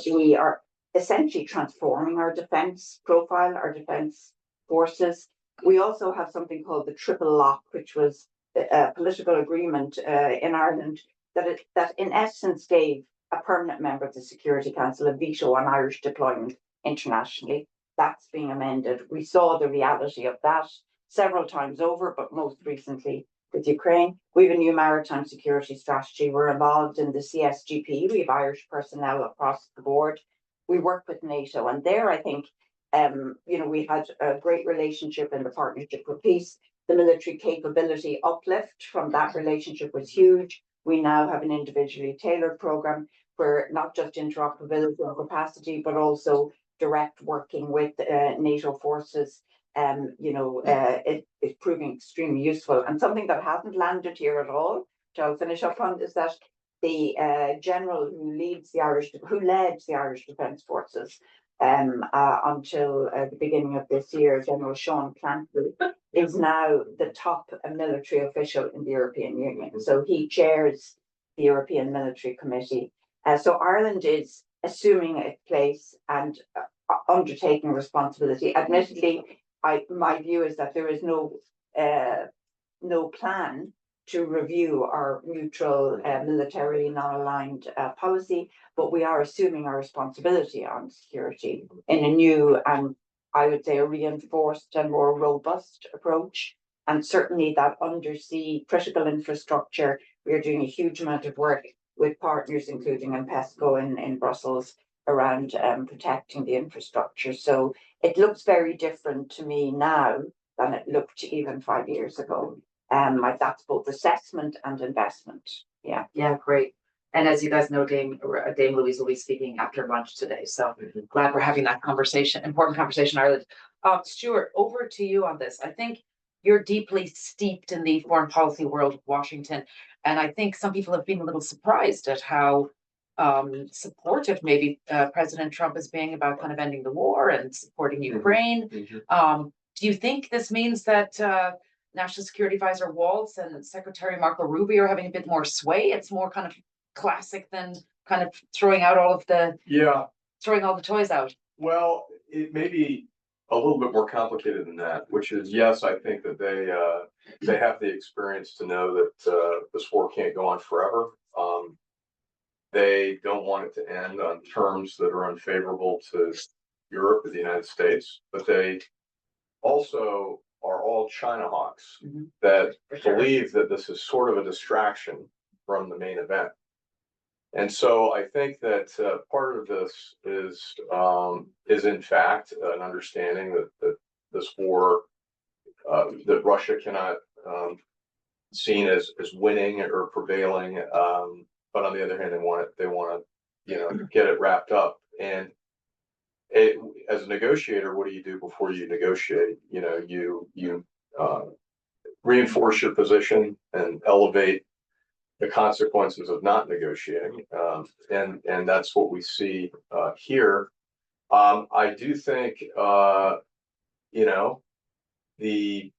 Speaker 2: We are essentially transforming our defence profile, our defence forces. We also have something called the triple lock, which was a political agreement in Ireland that in essence gave a permanent member of the Security Council a veto on Irish deployment internationally. That's being amended. We saw the reality of that several times over, but most recently with Ukraine. We have a new maritime security strategy. We're involved in the CSGP. We have Irish personnel across the board. We work with NATO, and there I think we had a great relationship in the Partnership for Peace. The military capability uplift from that relationship was huge. We now have an individually tailored program for not just interoperability and capacity, but also direct working with NATO forces. It's proving extremely useful. And something that hasn't landed here at all, which I'll finish up on, is that the general who led the Irish Defence Forces until the beginning of this year, General Sean Clancy, is now the top military official in the European Union. So he chairs the European Military Committee. So Ireland is assuming its place and undertaking responsibility. Admittedly, my view is that there is no plan to review our neutral, militarily non-aligned policy, but we are assuming our responsibility on security in a new and, I would say, a reinforced and more robust approach. And certainly that undersea critical infrastructure, we are doing a huge amount of work with partners, including in PESCO in Brussels, around protecting the infrastructure. So it looks very different to me now than it looked even 5 years ago. That's both assessment and investment. Yeah.
Speaker 1: Yeah, great. And as you guys know, Dame Louise will be speaking after lunch today. So glad we're having that conversation, important conversation, Ireland. Stuart, over to you on this. I think you're deeply steeped in the foreign policy world of Washington. And I think some people have been a little surprised at how supportive maybe President Trump is being about kind of ending the war and supporting Ukraine. Do you think this means that National Security Advisor Waltz and Secretary Marco Rubio are having a bit more sway? It's more kind of classic than kind of throwing all the toys out.
Speaker 4: Well, it may be a little bit more complicated than that, which is, yes, I think that they have the experience to know that this war can't go on forever. They don't want it to end on terms that are unfavorable to Europe or the United States, but they also are all China hawks that believe that this is sort of a distraction from the main event. And so I think that part of this is in fact an understanding that this war, that Russia cannot seen as winning or prevailing, but on the other hand, they want to get it wrapped up. And as a negotiator, what do you do before you negotiate? You reinforce your position and elevate the consequences of not negotiating, and that's what we see here. I do think the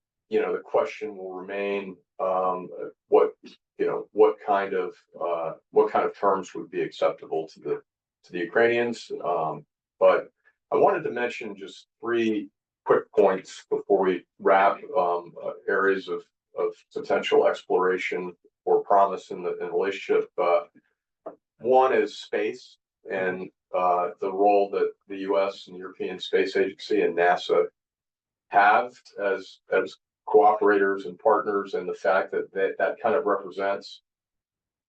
Speaker 4: question will remain what kind of terms would be acceptable to the Ukrainians, but I wanted to mention just three quick points before we wrap, areas of potential exploration or promise in the relationship. One is space and the role that the US and European Space Agency and NASA have as cooperators and partners, and the fact that that kind of represents,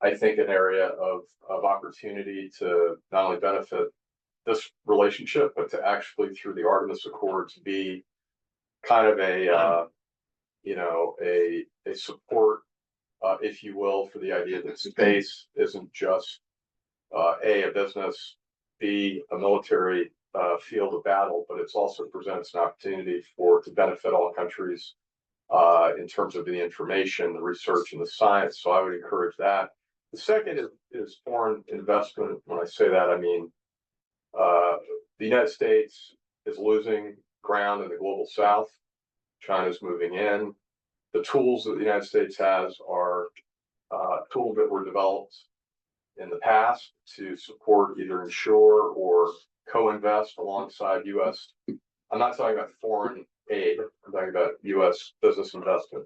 Speaker 4: I think, an area of opportunity to not only benefit this relationship, but to actually, through the Artemis Accords, be kind of a support, if you will, for the idea that space isn't just a business, B, a military field of battle, but it's also presents an opportunity to benefit all countries in terms of the information, the research, and the science. So I would encourage that. The second is foreign investment. When I say that, I mean the United States is losing ground in the global south. China's moving in. The tools that the United States has are tools that were developed in the past to support either insure or co-invest alongside U.S. I'm not talking about foreign aid. I'm talking about U.S. business investment.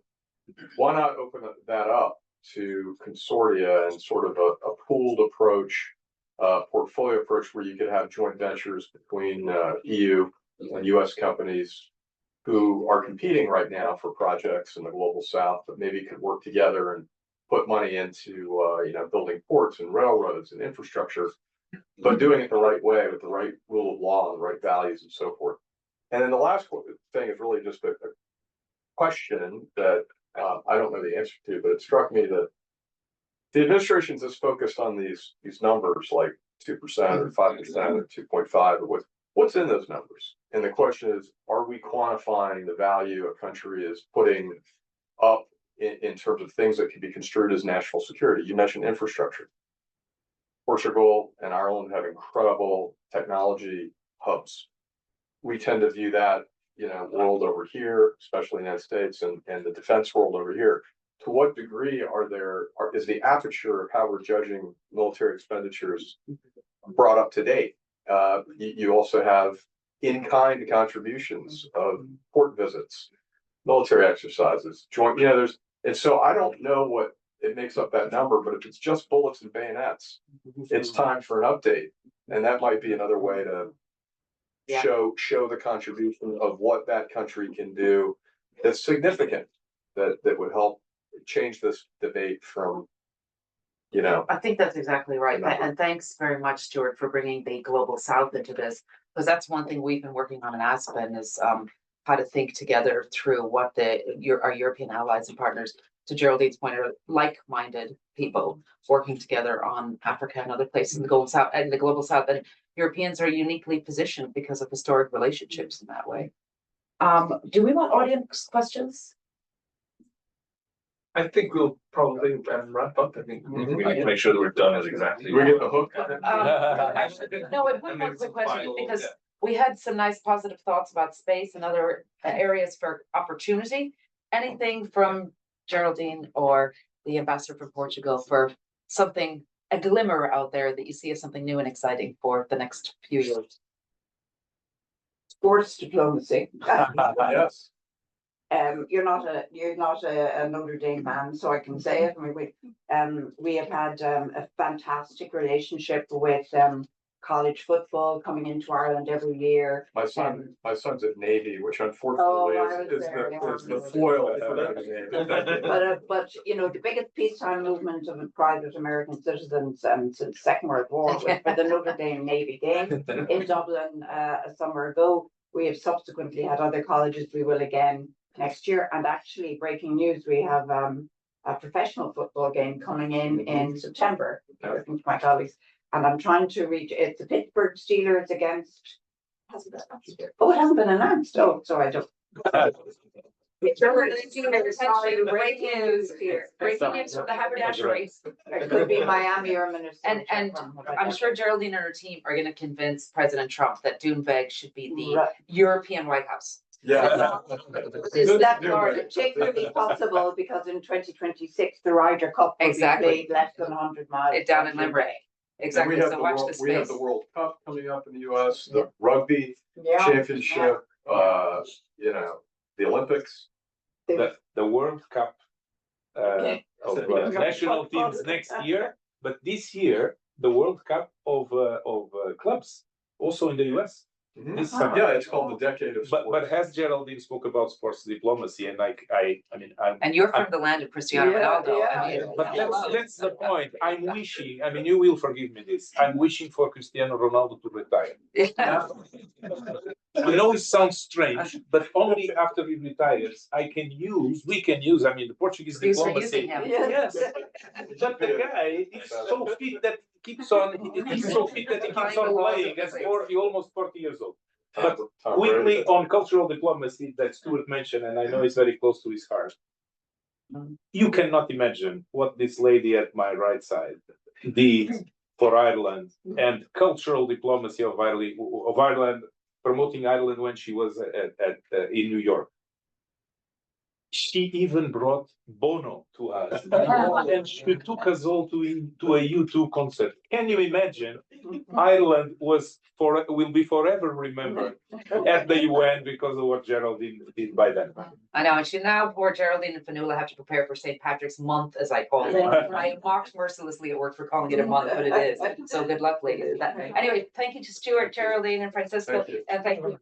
Speaker 4: Why not open that up to consortia and sort of a pooled approach, portfolio approach, where you could have joint ventures between EU and US companies who are competing right now for projects in the global south, but maybe could work together and put money into building ports and railroads and infrastructure, but doing it the right way with the right rule of law and the right values and so forth. And then the last thing is really just a question that I don't know the answer to, but it struck me that the administration's just focused on these numbers like 2% or 5% or 2.5 or what's in those numbers. And the question is, are we quantifying the value a country is putting up in terms of things that can be construed as national security? You mentioned infrastructure. Portugal and Ireland have incredible technology hubs. We tend to view that, world over here, especially in the United States, and the defense world over here. To what degree is the aperture of how we're judging military expenditures brought up to date? You also have in-kind contributions of port visits, military exercises, joint, and so I don't know what it makes up that number, but if it's just bullets and bayonets, it's time for an update. And that might be another way to show the contribution of what that country can do that's significant, that would help change this debate from,
Speaker 1: I think that's exactly right. And thanks very much, Stuart, for bringing the global south into this, because that's one thing we've been working on in Aspen is how to think together through what our European allies and partners, to Geraldine's point, are like-minded people working together on Africa and other places in the global south. And the global south, and Europeans are uniquely positioned because of historic relationships in that way. Do we want audience questions?
Speaker 5: I think we'll probably wrap up. I think we need to make sure that we're done as exactly.
Speaker 4: we get the hook.
Speaker 1: No, one more quick question, because we had some nice positive thoughts about space and other areas for opportunity. Anything from Geraldine or the ambassador from Portugal for a glimmer out there that you see as something new and exciting for the next few years?
Speaker 2: Sports diplomacy.
Speaker 4: Yes.
Speaker 2: You're not a Notre Dame man, so I can say it. I mean, we have had a fantastic relationship with college football coming into Ireland every year.
Speaker 4: My son's at Navy, which unfortunately is the foil for that.
Speaker 2: But the biggest peacetime movement of private American citizens since the Second World War was for the Notre Dame Navy game in Dublin a summer ago. We have subsequently had other colleges. We will again next year. And actually, breaking news: we have a professional football game coming in September. Working to my colleagues. And I'm trying to reach. It's the Pittsburgh Steelers against. Oh, it hasn't been announced. Oh, so I don't.
Speaker 1: Breaking news here. Breaking news from the haberdasheries.
Speaker 2: It could be Miami or Minnesota.
Speaker 1: And I'm sure Geraldine and her team are going to convince President Trump that Doonbeg should be the European White House.
Speaker 4: Yeah.
Speaker 2: That's particularly possible because in 2026 the Ryder Cup will be played less than 100 miles
Speaker 1: down in Limerick. exactly.
Speaker 4: We have
Speaker 1: So
Speaker 4: the
Speaker 1: watch
Speaker 4: world,
Speaker 1: the
Speaker 4: we have
Speaker 1: space.
Speaker 4: the World Cup coming up in the US, the rugby
Speaker 2: Yeah.
Speaker 4: championship, you know, the Olympics.
Speaker 3: The World Cup
Speaker 2: Okay.
Speaker 3: of
Speaker 2: Yeah.
Speaker 3: national teams next year, but this year the World Cup of clubs also in the US. This summer.
Speaker 4: Yeah, it's called the decade of
Speaker 3: But
Speaker 4: sports.
Speaker 3: as Geraldine spoke about sports diplomacy, and I mean,
Speaker 1: And you're from the land of Cristiano
Speaker 2: Yeah,
Speaker 1: Ronaldo.
Speaker 2: yeah,
Speaker 1: I mean,
Speaker 3: but that's the point. I'm wishing. I mean, you will forgive me this. I'm wishing for Cristiano Ronaldo to retire.
Speaker 1: yeah.
Speaker 3: I know it sounds strange, but only after he retires, we can use. I mean, the Portuguese
Speaker 1: Please are
Speaker 3: diplomacy.
Speaker 1: using him.
Speaker 3: Yes, but the guy is so fit that keeps on. He's so fit that he keeps on playing at almost 40 years old. But quickly on cultural diplomacy that Stuart mentioned, and I know it's very close to his heart. You cannot imagine what this lady at my right side did for Ireland and cultural diplomacy of Ireland, promoting Ireland when she was in New York. She even brought Bono to us, and she took us all to a U2 concert. Can you imagine? Ireland will be forever remembered at the UN because of what Geraldine did by then.
Speaker 1: I know, and she now, poor Geraldine and Fanula have to prepare for St. Patrick's Month, as I call it. I am mocked mercilessly at work for calling it a month, but it is. So good luck, ladies. Anyway, thank you to Stuart, Geraldine, and Francisco,
Speaker 4: Thank you.
Speaker 1: and thank you.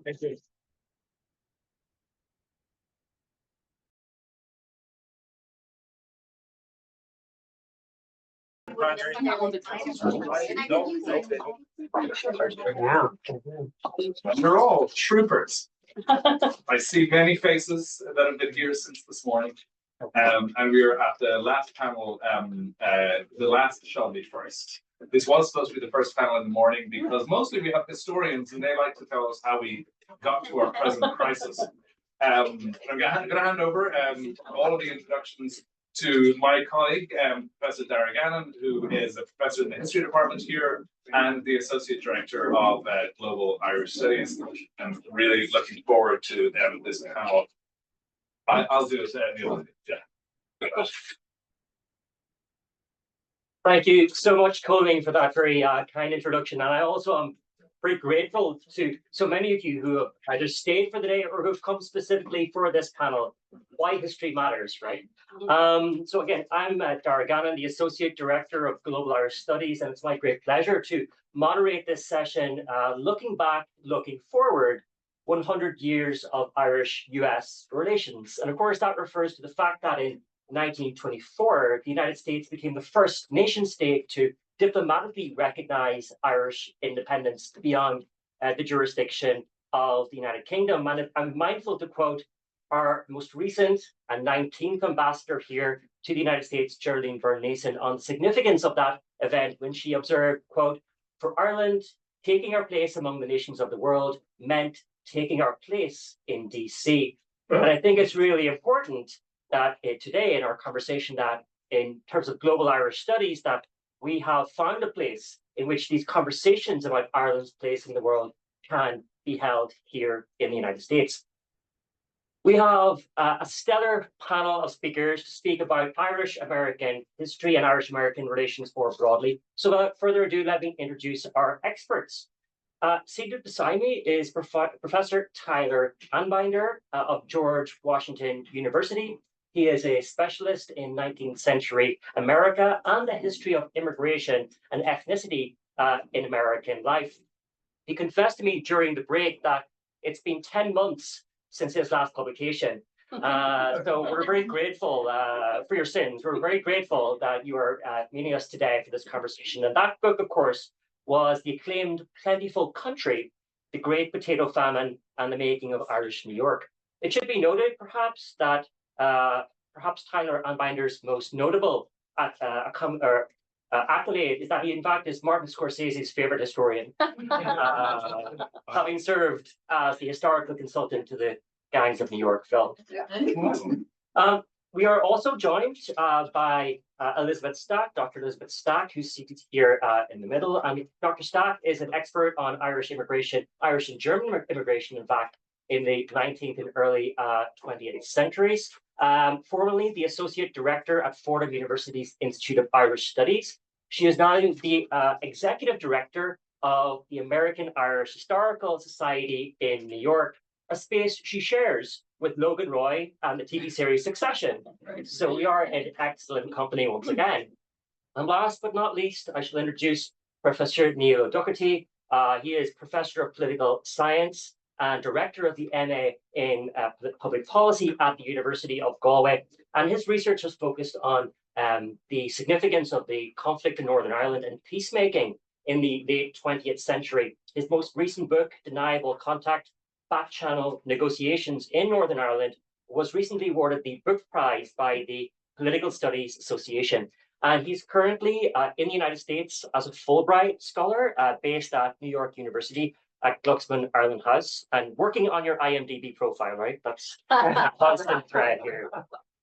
Speaker 3: Thank you.
Speaker 5: You're all troopers. I see many faces that have been here since this morning. And we are at the last panel, the last shall be first. This was supposed to be the first panel in the morning because mostly we have historians and they like to tell us how we got to our present crisis. I'm going to hand over all of the introductions to my colleague, Professor Dara Gannon, who is a professor in the history department here and the associate director of Global Irish Studies. I'm really looking forward to this panel. I'll do it. Yeah.
Speaker 6: Thank you so much, Colleen, for that very kind introduction. And I also am very grateful to so many of you who have either stayed for the day or who've come specifically for this panel, Why History Matters, right? So again, I'm Dara Gannon, the Associate Director of Global Irish Studies, and it's my great pleasure to moderate this session, looking back, looking forward, 100 years of Irish-US relations. And of course, that refers to the fact that in 1924, the United States became the first nation state to diplomatically recognize Irish independence beyond the jurisdiction of the United Kingdom. And I'm mindful to quote our most recent and 19th ambassador here to the United States, Geraldine Byrne-Nason, on the significance of that event when she observed, quote, "For Ireland, taking our place among the nations of the world meant taking our place in DC." And I think it's really important that today in our conversation that in terms of global Irish studies, that we have found a place in which these conversations about Ireland's place in the world can be held here in the United States. We have a stellar panel of speakers to speak about Irish-American history and Irish-American relations more broadly. So without further ado, let me introduce our experts. Seated beside me is Professor Tyler Anbinder of George Washington University. He is a specialist in 19th century America and the history of immigration and ethnicity in American life. He confessed to me during the break that it's been 10 months since his last publication. So we're very grateful for your sins. We're very grateful that you are meeting us today for this conversation. And that book, of course, was the acclaimed Plentiful Country, The Great Potato Famine and the Making of Irish New York. It should be noted, perhaps, that perhaps Tyler Anbinder's most notable accolade is that he, in fact, is Martin Scorsese's favorite historian, having served as the historical consultant to the Gangs of New York film. We are also joined by Elizabeth Stack, Dr. Elizabeth Stack, who's seated here in the middle. Dr. Stack is an expert on Irish immigration, Irish and German immigration, in fact, in the 19th and early 20th centuries. Formerly the Associate Director at Fordham University's Institute of Irish Studies. She is now the executive director of the American Irish Historical Society in New York, a space she shares with Logan Roy and the TV series Succession. So we are in excellent company once again. And last but not least, I shall introduce Professor Neil Doherty. He is Professor of Political Science and Director of the MA in Public Policy at the University of Galway. And his research has focused on the significance of the conflict in Northern Ireland and peacemaking in the late 20th century. His most recent book, Deniable Contact, Back-Channel Negotiations in Northern Ireland, was recently awarded the Book Prize by the Political Studies Association. And he's currently in the United States as a Fulbright scholar based at New York University at Glucksman Ireland House, and working on your IMDb profile, right? That's a constant thread here.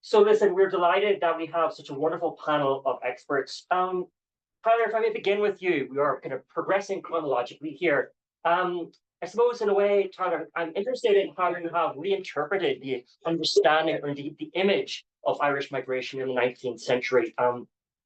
Speaker 6: So listen, we're delighted that we have such a wonderful panel of experts. Tyler, if I may begin with you, we are kind of progressing chronologically here. I suppose in a way, Tyler, I'm interested in how you have reinterpreted the understanding or indeed the image of Irish migration in the 19th century.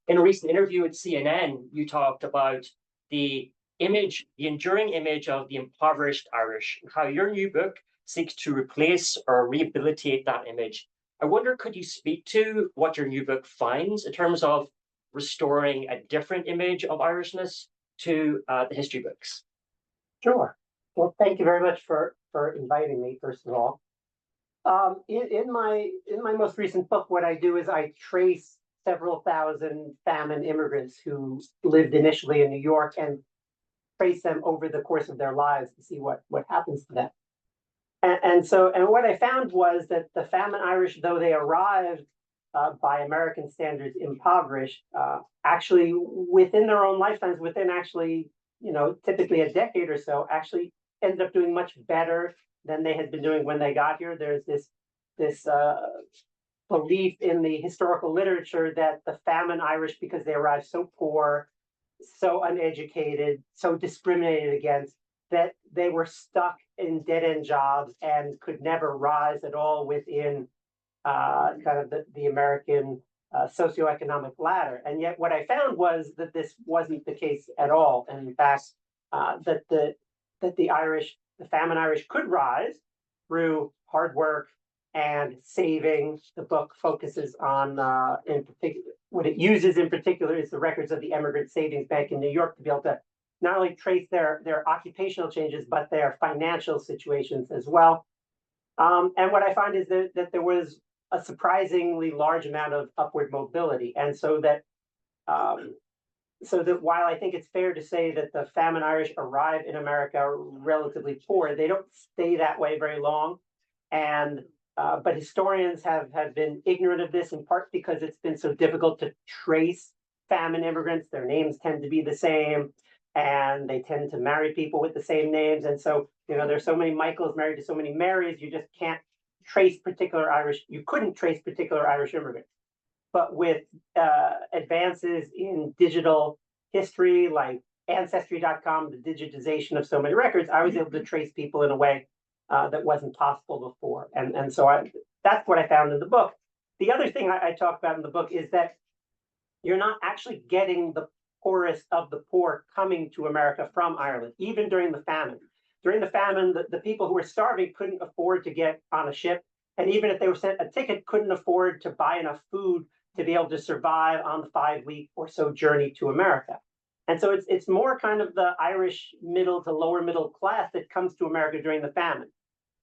Speaker 6: In a recent interview at CNN, you talked about the image, the enduring image of the impoverished Irish, and how your new book seeks to replace or rehabilitate that image. I wonder, could you speak to what your new book finds in terms of restoring a different image of Irishness to the history books?
Speaker 7: Sure. Well, thank you very much for inviting me, first of all. In my most recent book, what I do is I trace several thousand famine immigrants who lived initially in New York and trace them over the course of their lives to see what happens to them. And what I found was that the famine Irish, though they arrived by American standards impoverished, actually within their own lifetimes, within actually, typically a decade or so, actually ended up doing much better than they had been doing when they got here. There's this belief in the historical literature that the famine Irish, because they arrived so poor, so uneducated, so discriminated against, that they were stuck in dead-end jobs and could never rise at all within kind of the American socioeconomic ladder. And yet what I found was that this wasn't the case at all. And in fact, that the famine Irish could rise through hard work and saving. The book focuses on, in particular, what it uses in particular is the records of the Emigrant Savings Bank in New York to be able to not only trace their occupational changes, but their financial situations as well. And what I find is that there was a surprisingly large amount of upward mobility. And so that while I think it's fair to say that the famine Irish arrive in America relatively poor, they don't stay that way very long. And but historians have been ignorant of this, in part because it's been so difficult to trace famine immigrants. Their names tend to be the same, and they tend to marry people with the same names. And so, there's so many Michaels married to so many Marys, you just can't trace particular Irish, you couldn't trace particular Irish immigrants. But with advances in digital history, like Ancestry.com, the digitization of so many records, I was able to trace people in a way that wasn't possible before. And so that's what I found in the book. The other thing I talk about in the book is that you're not actually getting the poorest of the poor coming to America from Ireland, even during the famine. During the famine, the people who were starving couldn't afford to get on a ship. And even if they were sent a ticket, couldn't afford to buy enough food to be able to survive on the 5-week or so journey to America. And so it's more kind of the Irish middle to lower middle class that comes to America during the famine.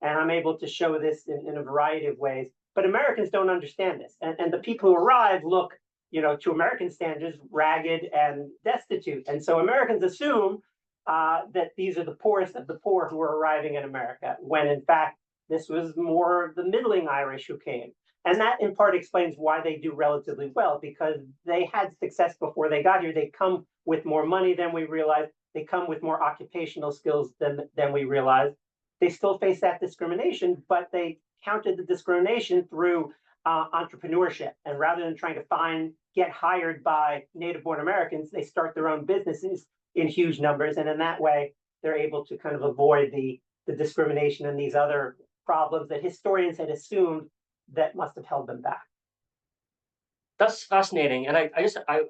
Speaker 7: And I'm able to show this in a variety of ways. But Americans don't understand this. And the people who arrive look, to American standards, ragged and destitute. And so Americans assume that these are the poorest of the poor who are arriving in America, when in fact, this was more the middling Irish who came. And that in part explains why they do relatively well, because they had success before they got here. They come with more money than we realized. They come with more occupational skills than we realized. They still face that discrimination, but they counted the discrimination through entrepreneurship. And rather than trying to get hired by native-born Americans, they start their own businesses in huge numbers. And in that way, they're able to kind of avoid the discrimination and these other problems that historians had assumed that must have held them back.
Speaker 6: That's fascinating. And I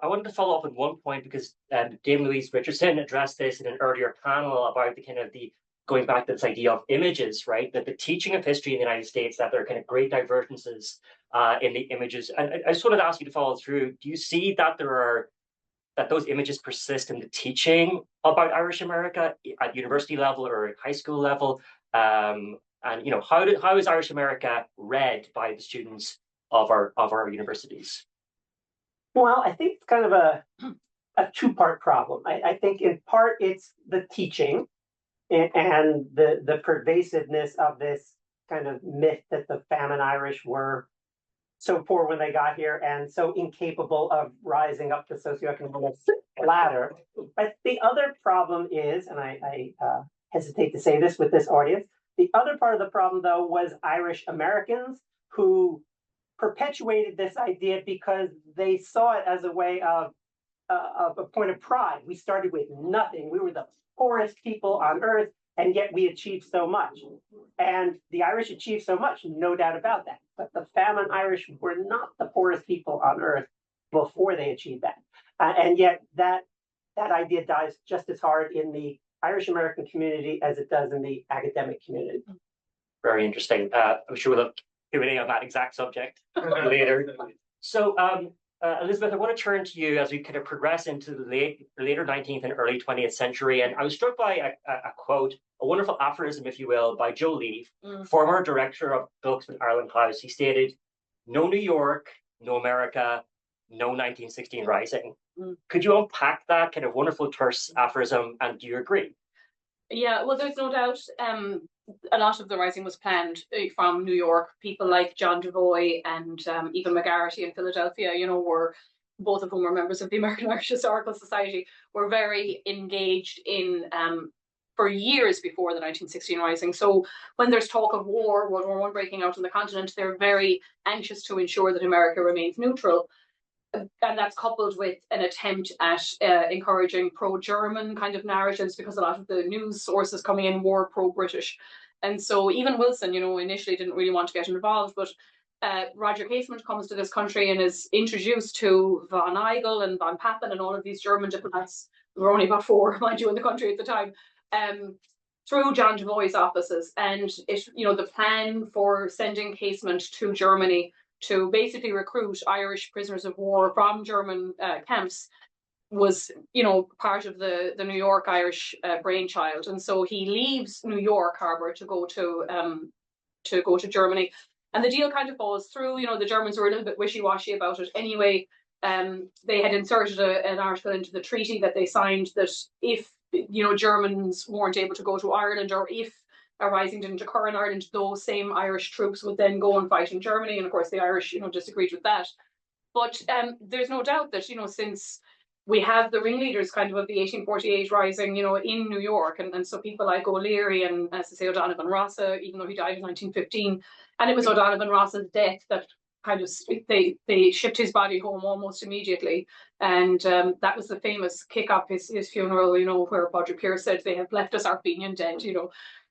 Speaker 6: wanted to follow up on one point because Dame Louise Richardson addressed this in an earlier panel about the kind of the going back to this idea of images, right? That the teaching of history in the United States, that there are kind of great divergences in the images. And I just wanted to ask you to follow through. Do you see that that those images persist in the teaching about Irish America at university level or at high school level? And how is Irish America read by the students of our universities?
Speaker 7: Well, I think it's kind of a two-part problem. I think in part it's the teaching and the pervasiveness of this kind of myth that the famine Irish were so poor when they got here and so incapable of rising up the socioeconomic ladder. But the other problem is, and I hesitate to say this with this audience, the other part of the problem, though, was Irish Americans who perpetuated this idea because they saw it as a way of a point of pride. We started with nothing. We were the poorest people on earth, and yet we achieved so much. And the Irish achieved so much, no doubt about that. But the famine Irish were not the poorest people on earth before they achieved that. And yet that idea dies just as hard in the Irish American community as it does in the academic community.
Speaker 6: Very interesting. I'm sure we'll have Q&A on that exact subject later. So, Elizabeth, I want to turn to you as we kind of progress into the later 19th and early 20th century. And I was struck by a quote, a wonderful aphorism, if you will, by Joe Leave, former director of Glucksman Ireland House. He stated, "No New York, no America, no 1916 Rising." Could you unpack that kind of wonderful terse aphorism, and do you agree?
Speaker 8: Yeah, well, there's no doubt a lot of the rising was planned from New York. People like John Devoy and even McGarity in Philadelphia, were both of whom were members of the American Irish Historical Society, were very engaged in for years before the 1916 Rising. So when there's talk of war, World War I breaking out on the continent, they're very anxious to ensure that America remains neutral. And that's coupled with an attempt at encouraging pro-German kind of narratives, because a lot of the news sources coming in were pro-British. And so even Wilson, initially didn't really want to get involved, but Roger Casement comes to this country and is introduced to von Eigel and von Papen and all of these German diplomats. There were only about 4, mind you, in the country at the time, through John Devoy's offices. And the plan for sending Casement to Germany to basically recruit Irish prisoners of war from German camps was, part of the New York Irish brainchild. And so he leaves New York Harbor to go to Germany. And the deal kind of falls through. The Germans were a little bit wishy-washy about it anyway. They had inserted an article into the treaty that they signed that if, Germans weren't able to go to Ireland, or if a rising didn't occur in Ireland, those same Irish troops would then go and fight in Germany. And of course, the Irish, disagreed with that. But there's no doubt that, since we have the ringleaders kind of the 1848 rising, in New York, and so people like O'Leary and, as I say, O'Donovan Rossa, even though he died in 1915, and it was O'Donovan Rossa's death that kind of they shipped his body home almost immediately, and that was the famous kick up his funeral, where Padraig Pearse said, "They have left us Arfenian dead,"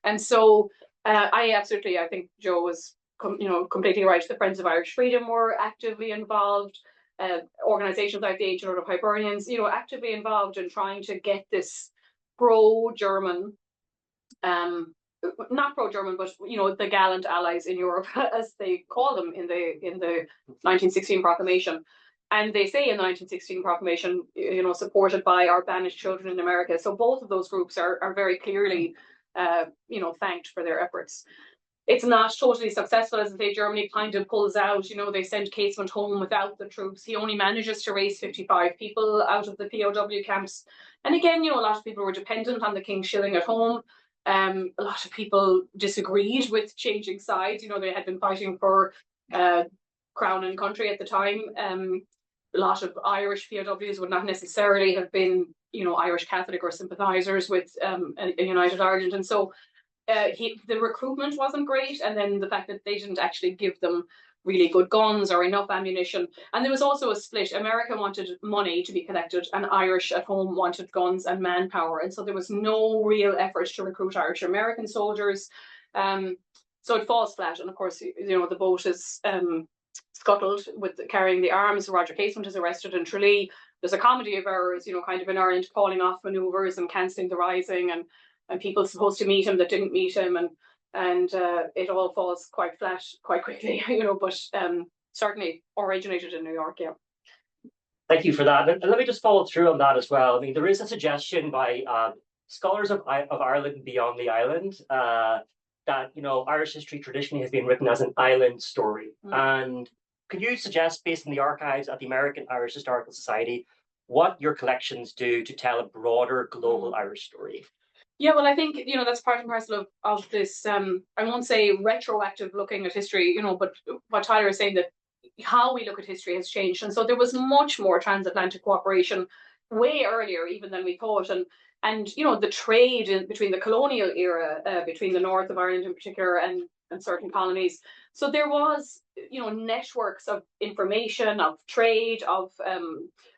Speaker 8: and so I think Joe was completely right. The Friends of Irish Freedom were actively involved. Organizations like the Agent of Hibernians, actively involved in trying to get this pro-German, not pro-German, but the gallant allies in Europe, as they call them in the 1916 proclamation. And they say in the 1916 proclamation, supported by our banished children in America. So both of those groups are very clearly, thanked for their efforts. It's not totally successful, as I say. Germany kind of pulls out. They send Casement home without the troops. He only manages to raise 55 people out of the POW camps. And again, a lot of people were dependent on the King's shilling at home. A lot of people disagreed with changing sides. They had been fighting for crown and country at the time. A lot of Irish POWs would not necessarily have been, Irish Catholic or sympathisers with a united Ireland. And so the recruitment wasn't great. And then the fact that they didn't actually give them really good guns or enough ammunition. And there was also a split. America wanted money to be collected, and Irish at home wanted guns and manpower. And so there was no real effort to recruit Irish American soldiers. So it falls flat. And of course, the boat is scuttled with carrying the arms. Roger Casement is arrested in Tralee. There's a comedy of errors, kind of in Ireland, calling off manoeuvres and cancelling the rising, and people supposed to meet him that didn't meet him, and it all falls quite flat quite quickly, but certainly originated in New York, yeah.
Speaker 6: Thank you for that. And let me just follow through on that as well. I mean, there is a suggestion by scholars of Ireland and beyond the island that, Irish history traditionally has been written as an island story. And could you suggest, based on the archives at the American Irish Historical Society, what your collections do to tell a broader global Irish story?
Speaker 8: Yeah, well, I think, that's part and parcel of this, I won't say retroactive looking at history, but what Tyler is saying, that how we look at history has changed. And so there was much more transatlantic cooperation way earlier even than we thought. And the trade between the colonial era, between the north of Ireland in particular and certain colonies. So there was, networks of information, of trade, of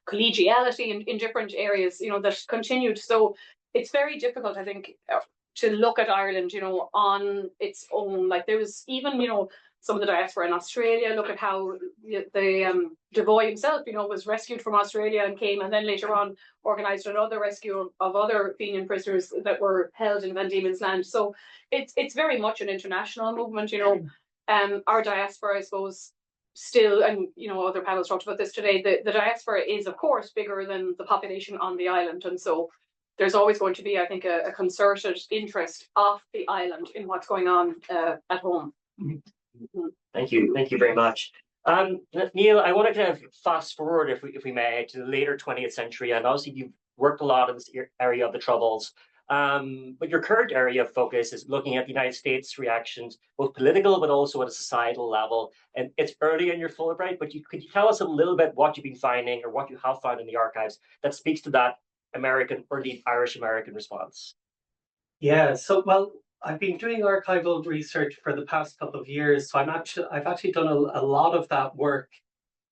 Speaker 8: collegiality in different areas, that continued. So it's very difficult, I think, to look at Ireland, on its own. Like there was even, some of the diaspora in Australia. Look at how the Devoy himself, was rescued from Australia and came, and then later on organised another rescue of other Fenian prisoners that were held in Van Diemen's Land. So it's very much an international movement. Our diaspora, I suppose, still, and other panels talked about this today. The diaspora is, of course, bigger than the population on the island, and so there's always going to be, I think, a concerted interest of the island in what's going on at home.
Speaker 6: Thank you very much. Neil, I want to kind of fast forward, if we may, to the later 20th century, and obviously you've worked a lot in this area of the Troubles. But your current area of focus is looking at the United States' reactions, both political but also at a societal level. And it's early in your Fulbright, but could you tell us a little bit what you've been finding or what you have found in the archives that speaks to that American or the Irish American response?
Speaker 7: Yeah, so well, I've been doing archival research for the past couple of years, so I've actually done a lot of that work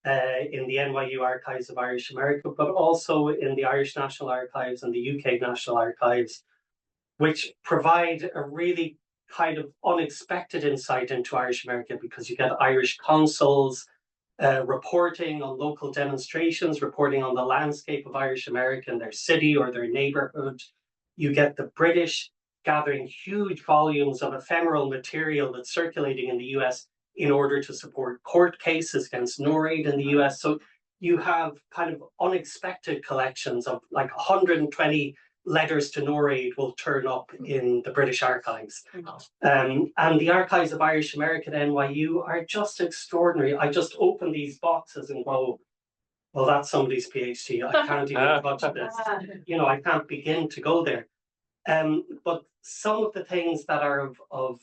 Speaker 7: in the NYU Archives of Irish America, but also in the Irish National Archives and the UK National Archives, which provide a really kind of unexpected insight into Irish America, because you get Irish consuls reporting on local demonstrations, reporting on the landscape of Irish America in their city or their neighborhood. You get the British gathering huge volumes of ephemeral material that's circulating in the US in order to support court cases against NORAID in the US. So you have kind of unexpected collections of like 120 letters to NORAID will turn up in the British archives. And the archives of Irish America at NYU are just extraordinary. I just open these boxes and go, well, that's somebody's PhD. I can't even touch this. I can't begin to go there. But some of the things that are of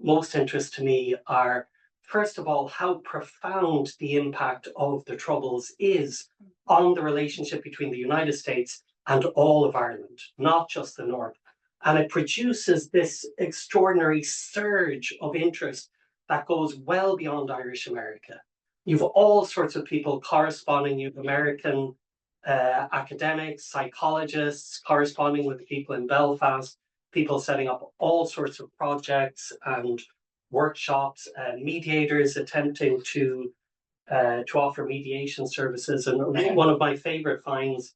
Speaker 7: most interest to me are, first of all, how profound the impact of the Troubles is on the relationship between the United States and all of Ireland, not just the North. And it produces this extraordinary surge of interest that goes well beyond Irish America. You've all sorts of people corresponding. You've American academics, psychologists corresponding with people in Belfast, people setting up all sorts of projects and workshops, mediators attempting to offer mediation services. And one of my favorite finds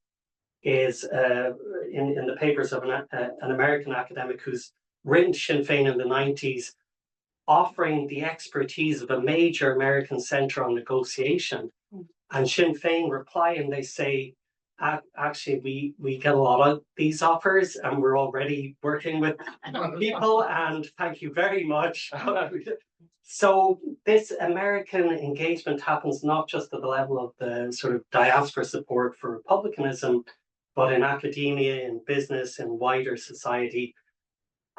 Speaker 7: is in the papers of an American academic who's written Sinn Féin in the 90s, offering the expertise of a major American center on negotiation. And Sinn Féin reply and they say, actually, we get a lot of these offers and we're already working with people, and thank you very much. So this American engagement happens not just at the level of the sort of diaspora support for republicanism, but in academia, in business, in wider society.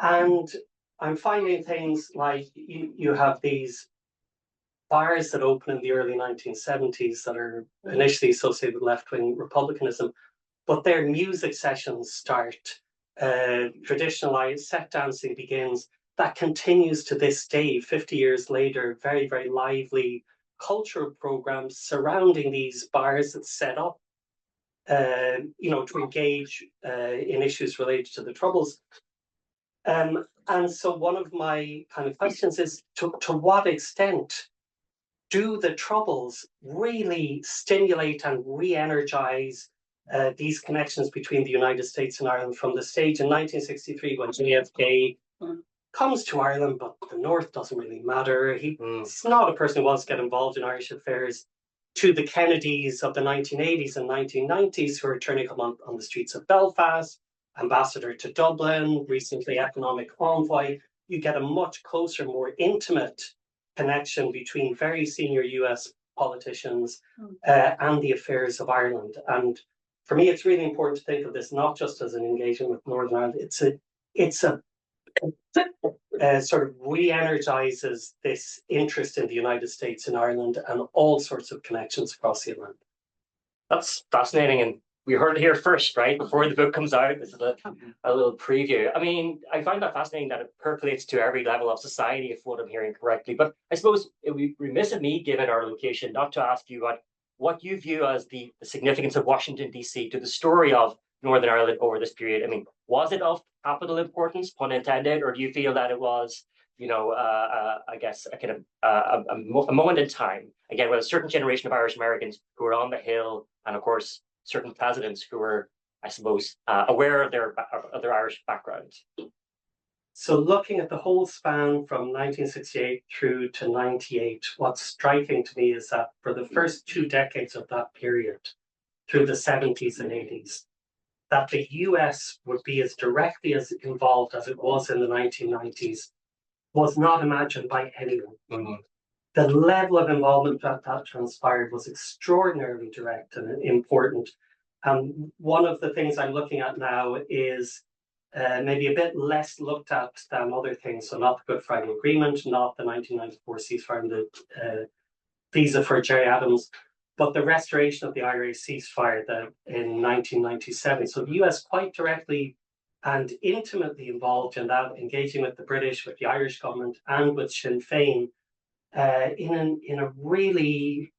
Speaker 7: And I'm finding things like you have these bars that open in the early 1970s that are initially associated with left-wing republicanism, but their music sessions start, traditional set dancing begins, that continues to this day, 50 years later, very, very lively cultural programs surrounding these bars that set up, to engage in issues related to the Troubles. And so one of my kind of questions is, to what extent do the Troubles really stimulate and re-energize these connections between the United States and Ireland from the stage in 1963 when JFK comes to Ireland, but the North doesn't really matter. He's not a person who wants to get involved in Irish affairs, to the Kennedys of the 1980s and 1990s who are turning up on the streets of Belfast, ambassador to Dublin, recently economic envoy. You get a much closer, more intimate connection between very senior US politicians and the affairs of Ireland. And for me, it's really important to think of this not just as an engagement with Northern Ireland. It's a sort of re-energizes this interest in the United States and Ireland and all sorts of connections across the Atlantic.
Speaker 6: That's fascinating, and we heard it here first, right? Before the book comes out, this is a little preview. I mean, I find that fascinating that it percolates to every level of society, if what I'm hearing correctly. But I suppose it would be remiss of me, given our location, not to ask you what you view as the significance of Washington, D.C. to the story of Northern Ireland over this period. I mean, was it of capital importance, pun intended, or do you feel that it was, I guess, a kind of a moment in time, again, with a certain generation of Irish Americans who were on the Hill, and of course, certain presidents who were, I suppose, aware of their Irish backgrounds?
Speaker 7: So looking at the whole span from 1968 through to 98, what's striking to me is that for the first 2 decades of that period, through the 70s and 80s, that the US would be as directly as involved as it was in the 1990s was not imagined by anyone. The level of involvement that transpired was extraordinarily direct and important. And one of the things I'm looking at now is maybe a bit less looked at than other things. So not the Good Friday Agreement, not the 1994 ceasefire and the visa for Gerry Adams, but the restoration of the IRA ceasefire in 1997. So the US quite directly and intimately involved in that, engaging with the British, with the Irish government, and with Sinn Féin in a really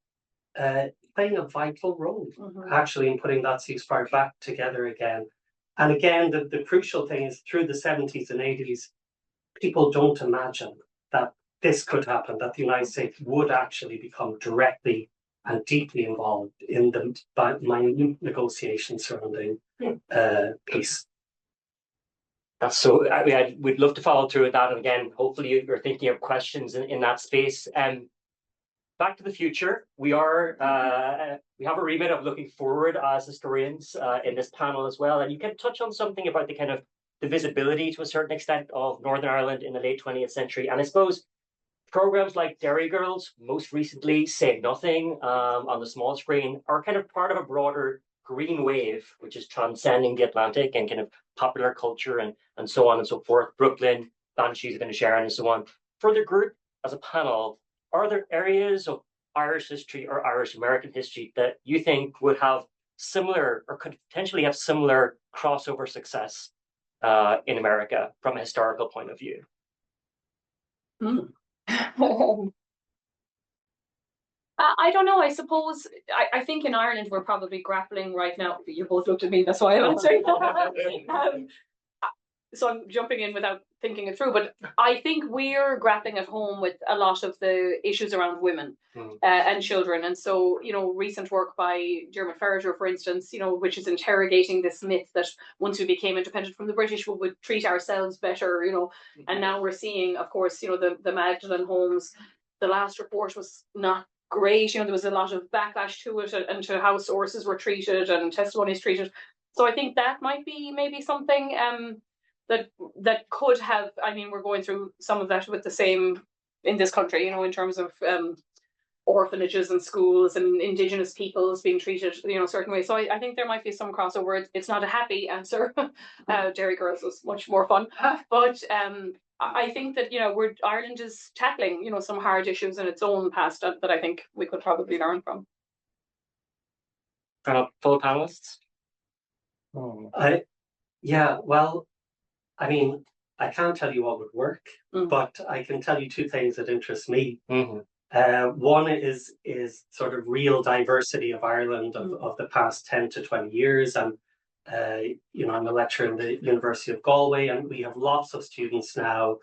Speaker 7: playing a vital role, actually, in putting that ceasefire back together again. And again, the crucial thing is through the 70s and 80s, people don't imagine that this could happen, that the United States would actually become directly and deeply involved in the minute negotiations surrounding peace.
Speaker 6: That's so. I mean, we'd love to follow through with that. And again, hopefully, you're thinking of questions in that space. Back to the future, we have a remit of looking forward as historians in this panel as well. And you can touch on something about the kind of the visibility to a certain extent of Northern Ireland in the late 20th century. And I suppose programs like Derry Girls, most recently Say Nothing on the small screen, are kind of part of a broader green wave, which is transcending the Atlantic and kind of popular culture and so on and so forth. Brooklyn, Banshees of Inisherin, and so on. For the group as a panel, are there areas of Irish history or Irish American history that you think would have similar or could potentially have similar crossover success in America from a historical point of view?
Speaker 8: I don't know. I suppose I think in Ireland we're probably grappling right now. You both looked at me, that's why I'm answering. So I'm jumping in without thinking it through, but I think we're grappling at home with a lot of the issues around women and children. And so, recent work by Dermot Ferriger, for instance, which is interrogating this myth that once we became independent from the British, we would treat ourselves better, and now we're seeing, of course, the Magdalen homes. The last report was not great. There was a lot of backlash to it and to how sources were treated and testimonies treated. So I think that might be maybe something that could have, we're going through some of that with the same in this country, in terms of orphanages and schools and Indigenous peoples being treated, a certain way. So I think there might be some crossover. It's not a happy answer. Derry Girls was much more fun. But I think that, Ireland is tackling, some hard issues in its own past that I think we could probably learn from.
Speaker 6: Fellow panelists?
Speaker 7: I can't tell you what would work, but I can tell you 2 things that interest me. One is sort of real diversity of Ireland of the past 10 to 20 years. And, I'm a lecturer in the University of Galway, and we have lots of students now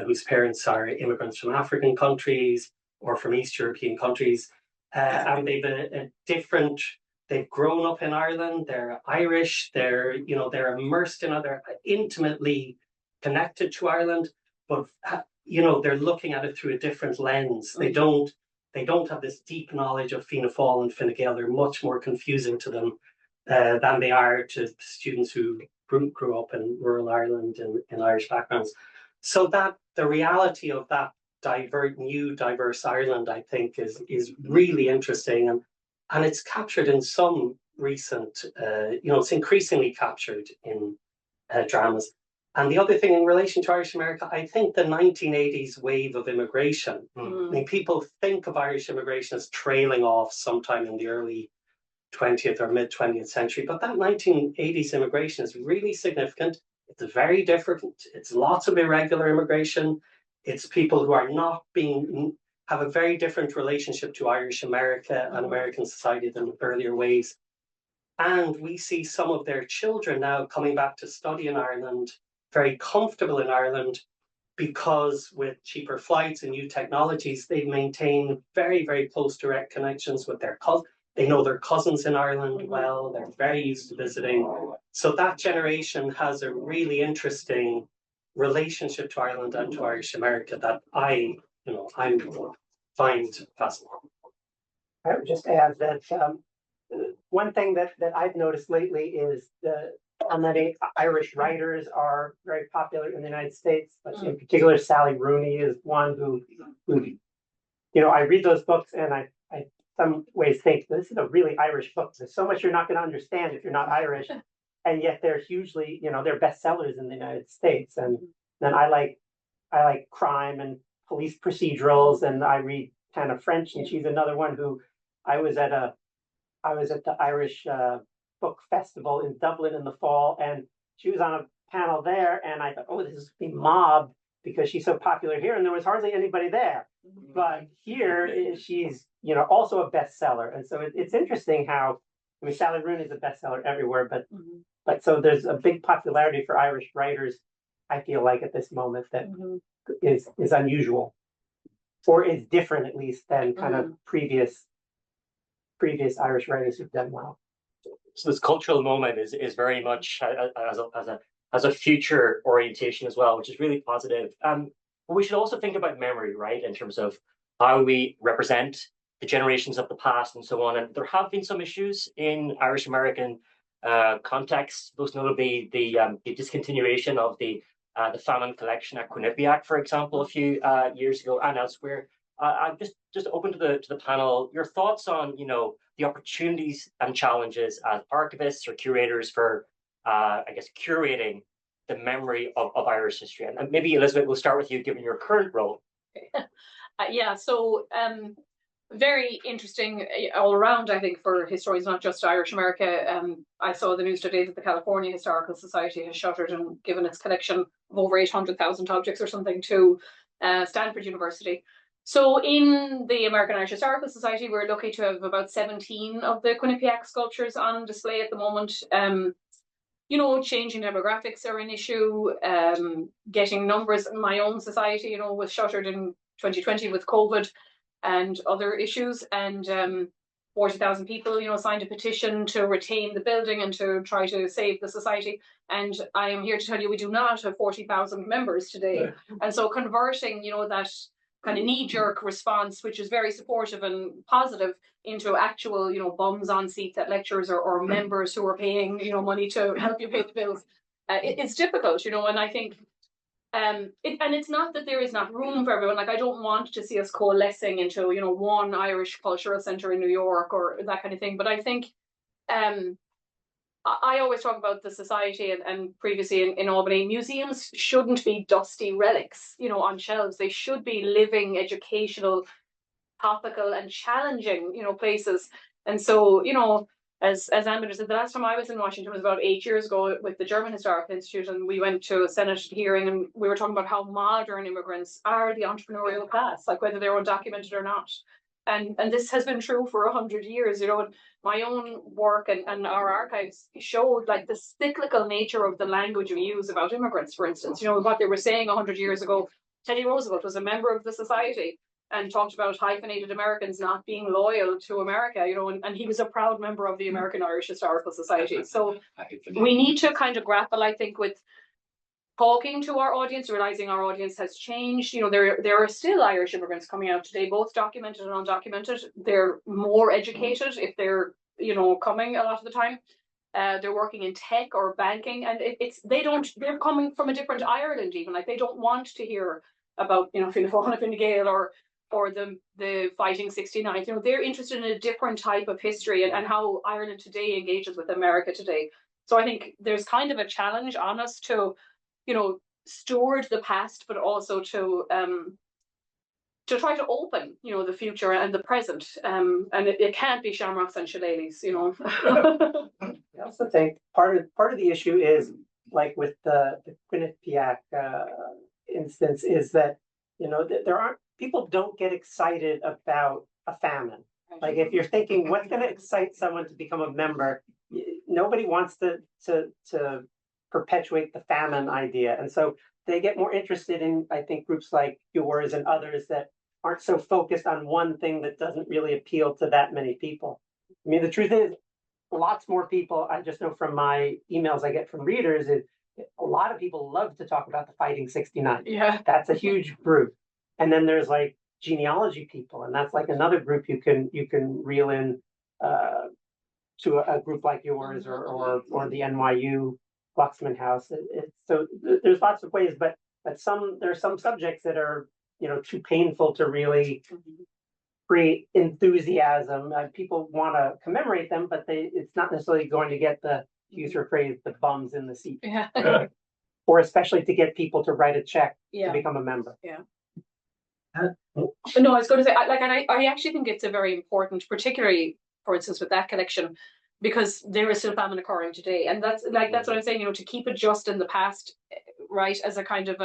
Speaker 7: whose parents are immigrants from African countries, or from East European countries, and they've a different. They've grown up in Ireland. They're Irish. They're they're immersed in they're intimately connected to Ireland, but they're looking at it through a different lens. They don't have this deep knowledge of Fianna Fáil and Fine Gael. They're much more confusing to them than they are to students who grew up in rural Ireland and in Irish backgrounds. So that the reality of that diverse Ireland, I think, is really interesting, and it's captured in some recent, it's increasingly captured in dramas. And the other thing in relation to Irish America, I think the 1980s wave of immigration, I mean, people think of Irish immigration as trailing off sometime in the early 20th or mid 20th century, but that 1980s immigration is really significant. It's very different. It's lots of irregular immigration. It's people who are not have a very different relationship to Irish America and American society than earlier waves. And we see some of their children now coming back to study in Ireland, very comfortable in Ireland, because with cheaper flights and new technologies, they maintain very, very close direct connections with their cousins. They know their cousins in Ireland well. They're very used to visiting. So that generation has a really interesting relationship to Ireland and to Irish America that I find fascinating.
Speaker 9: I would just add that one thing that I've noticed lately is many Irish writers are very popular in the United States, but in particular, Sally Rooney is one who I read those books and I some ways think this is a really Irish book. There's so much you're not going to understand if you're not Irish, and yet they're hugely, they're bestsellers in the United States. And then I like crime and police procedurals, and I read Tana French, and she's another one who I was at the Irish Book Festival in Dublin in the fall, and she was on a panel there, and I thought, oh, this is being mobbed because she's so popular here, and there was hardly anybody there. But here she's also a bestseller, and so it's interesting how Sally Rooney is a bestseller everywhere, but so there's a big popularity for Irish writers. I feel like at this moment that is unusual, or is different at least than kind of previous Irish writers who've done well.
Speaker 6: So this cultural moment is very much as a future orientation as well, which is really positive. But we should also think about memory, right, in terms of how we represent the generations of the past and so on. And there have been some issues in Irish American context, most notably the discontinuation of the famine collection at Quinnipiac, for example, a few years ago, and elsewhere. I'm just open to the panel. Your thoughts on the opportunities and challenges as archivists or curators for curating the memory of Irish history. And maybe Elizabeth, we'll start with you, given your current role.
Speaker 8: So very interesting all around, I think, for historians, not just Irish America. I saw the news today that the California Historical Society has shuttered and given its collection of over 800,000 objects or something to Stanford University. So in the American Irish Historical Society, we're lucky to have about 17 of the Quinnipiac sculptures on display at the moment. Changing demographics are an issue. Getting numbers. My own society, was shuttered in 2020 with COVID and other issues, and 40,000 people, signed a petition to retain the building and to try to save the society. And I am here to tell you we do not have 40,000 members today. And so converting, that kind of knee-jerk response, which is very supportive and positive, into actual, bums on seats at lectures or members who are paying, money to help you pay the bills. It's difficult, and I think and it's not that there is not room for everyone. Like, I don't want to see us coalescing into, one Irish cultural centre in New York or that kind of thing. But I think I always talk about the society and previously in Albany, museums shouldn't be dusty relics, on shelves. They should be living, educational, topical and challenging, places. And so, as Amber said, the last time I was in Washington was about 8 years ago with the German Historical Institute, and we went to a Senate hearing and we were talking about how modern immigrants are the entrepreneurial class, like whether they're undocumented or not. And this has been true for 100 years, and my own work and our archives showed like the cyclical nature of the language we use about immigrants, for instance, what they were saying 100 years ago. Teddy Roosevelt was a member of the society. and talked about hyphenated Americans not being loyal to America, you know, and he was a proud member of the American Irish Historical Society. So we need to kind of grapple, I think, with talking to our audience, realizing our audience has changed. You know, there are still Irish immigrants coming out today, both documented and undocumented. They're more educated if they're, you know, coming a lot of the time. They're working in tech or banking, and they're coming from a different Ireland even. Like, they don't want to hear about, you know, Fine Gael Fine Gael or the fighting 69. You know, they're interested in a different type of history and how Ireland today engages with America today. So I think there's kind of a challenge on us to, you know, steward the past, but also to try to open, you know, the future and the present. And it can't be shamrocks and shillelaghs, you know.
Speaker 9: I also think part of the issue is, like with the Quinnipiac instance, is that, you know, there aren't, people don't get excited about a famine. Like, if you're thinking what's going to excite someone to become a member, nobody wants to perpetuate the famine idea, and so they get more interested in, I think, groups like yours and others that aren't so focused on one thing that doesn't really appeal to that many people. I mean, the truth is, lots more people, I just know from my emails I get from readers, is a lot of people love to talk about the Fighting 69.
Speaker 8: Yeah.
Speaker 9: That's a huge group. And then there's like genealogy people, and that's like another group you can reel in to a group like yours or the NYU Fluxman House. So there's lots of ways, but there's some subjects that are, you know, too painful to really create enthusiasm. People want to commemorate them, but it's not necessarily going to get the, to use your phrase, the bums in the seat.
Speaker 8: Yeah.
Speaker 9: Or especially to get people to write a check
Speaker 8: Yeah.
Speaker 9: to become a member.
Speaker 8: Yeah. No, I was going to say, I actually think it's a very important, particularly, for instance, with that collection, because there is still famine occurring today, and that's what I'm saying. You know, to keep it just in the past, right, as a kind of